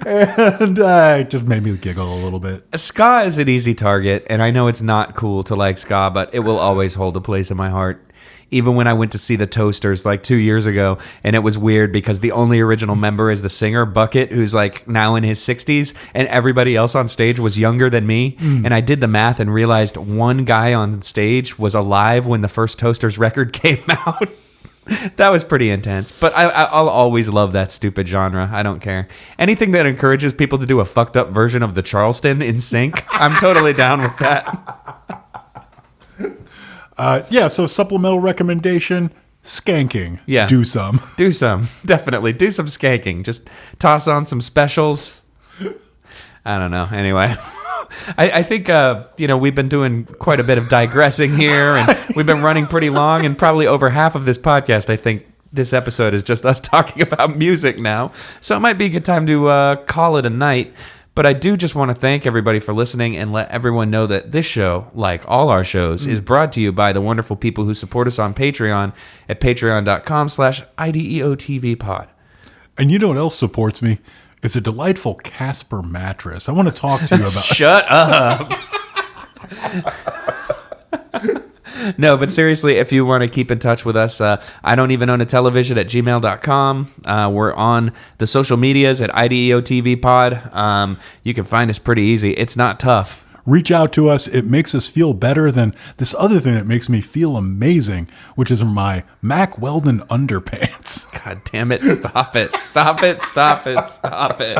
And it just made me giggle a little bit. Ska is an easy target, and I know it's not cool to like ska, but it will always hold a place in my heart. Even when I went to see the Toasters like 2 years ago, and it was weird because the only original member is the singer, Bucket, who's like now in his 60s, and everybody else on stage was younger than me. And I did the math and realized one guy on stage was alive when the first Toasters record came out. That was pretty intense, but I'll always love that stupid genre. I don't care. Anything that encourages people to do a fucked up version of the Charleston in sync, I'm totally down with that. So supplemental recommendation, skanking. Yeah. Do some. Do some. Definitely. Do some skanking. Just toss on some specials. I don't know. Anyway. I think, we've been doing quite a bit of digressing here, and we've been running pretty long, and probably over half of this podcast, I think this episode is just us talking about music now. So it might be a good time to call it a night. But I do just want to thank everybody for listening and let everyone know that this show, like all our shows, is brought to you by the wonderful people who support us on Patreon at patreon.com/IDEOTVpod. And you know what else supports me? It's a delightful Casper mattress. I want to talk to you about. Shut up. No, but seriously, if you want to keep in touch with us, I don't even own a television at gmail.com. We're on the social medias at IDEOTVpod. You can find us pretty easy. It's not tough. Reach out to us. It makes us feel better than this other thing that makes me feel amazing, which is my Mack Weldon underpants. God damn it. Stop it. Stop it. Stop it. Stop it.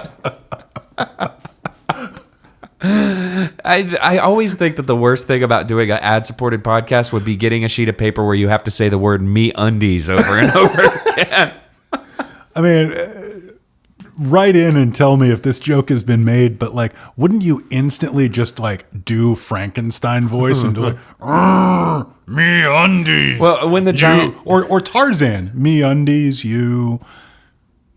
I always think that the worst thing about doing an ad-supported podcast would be getting a sheet of paper where you have to say the word "me undies" over and over again. I mean, write in and tell me if this joke has been made, but like, wouldn't you instantly just like do Frankenstein voice and just like, me undies? Well, when the giant or Tarzan, me undies, you.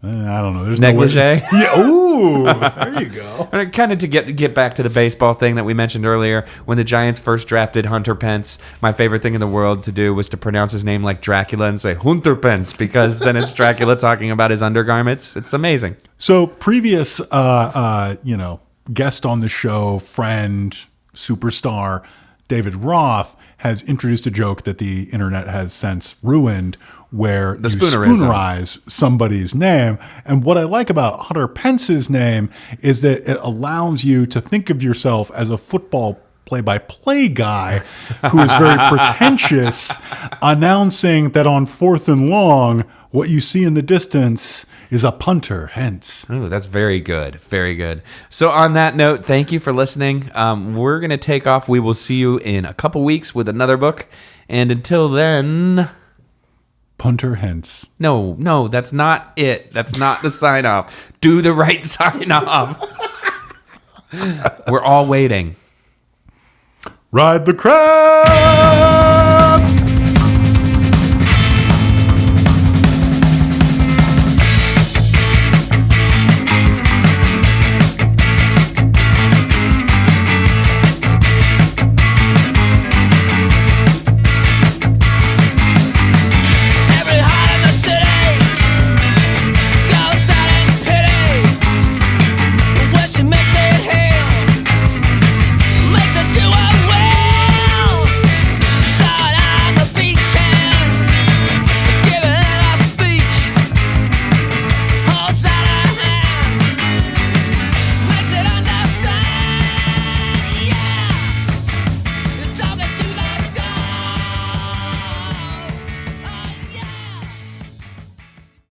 I don't know. There's negligee. No yeah. Ooh, there you go. Kind of to get back to the baseball thing that we mentioned earlier. When the Giants first drafted Hunter Pence, my favorite thing in the world to do was to pronounce his name like Dracula and say Hunter Pence, because then it's Dracula talking about his undergarments. It's amazing. So previous, guest on the show, friend, superstar, David Roth has introduced a joke that the internet has since ruined, where you spoonerize somebody's name. And what I like about Hunter Pence's name is that it allows you to think of yourself as a football play-by-play guy who is very pretentious, announcing that on 4th and long, what you see in the distance is a punter, hence. Oh, that's very good. Very good. So on that note, thank you for listening. We're going to take off. We will see you in a couple weeks with another book. And until then... Punter, hence. No, that's not it. That's not the sign-off. Do the right sign-off. We're all waiting. Ride the crowd!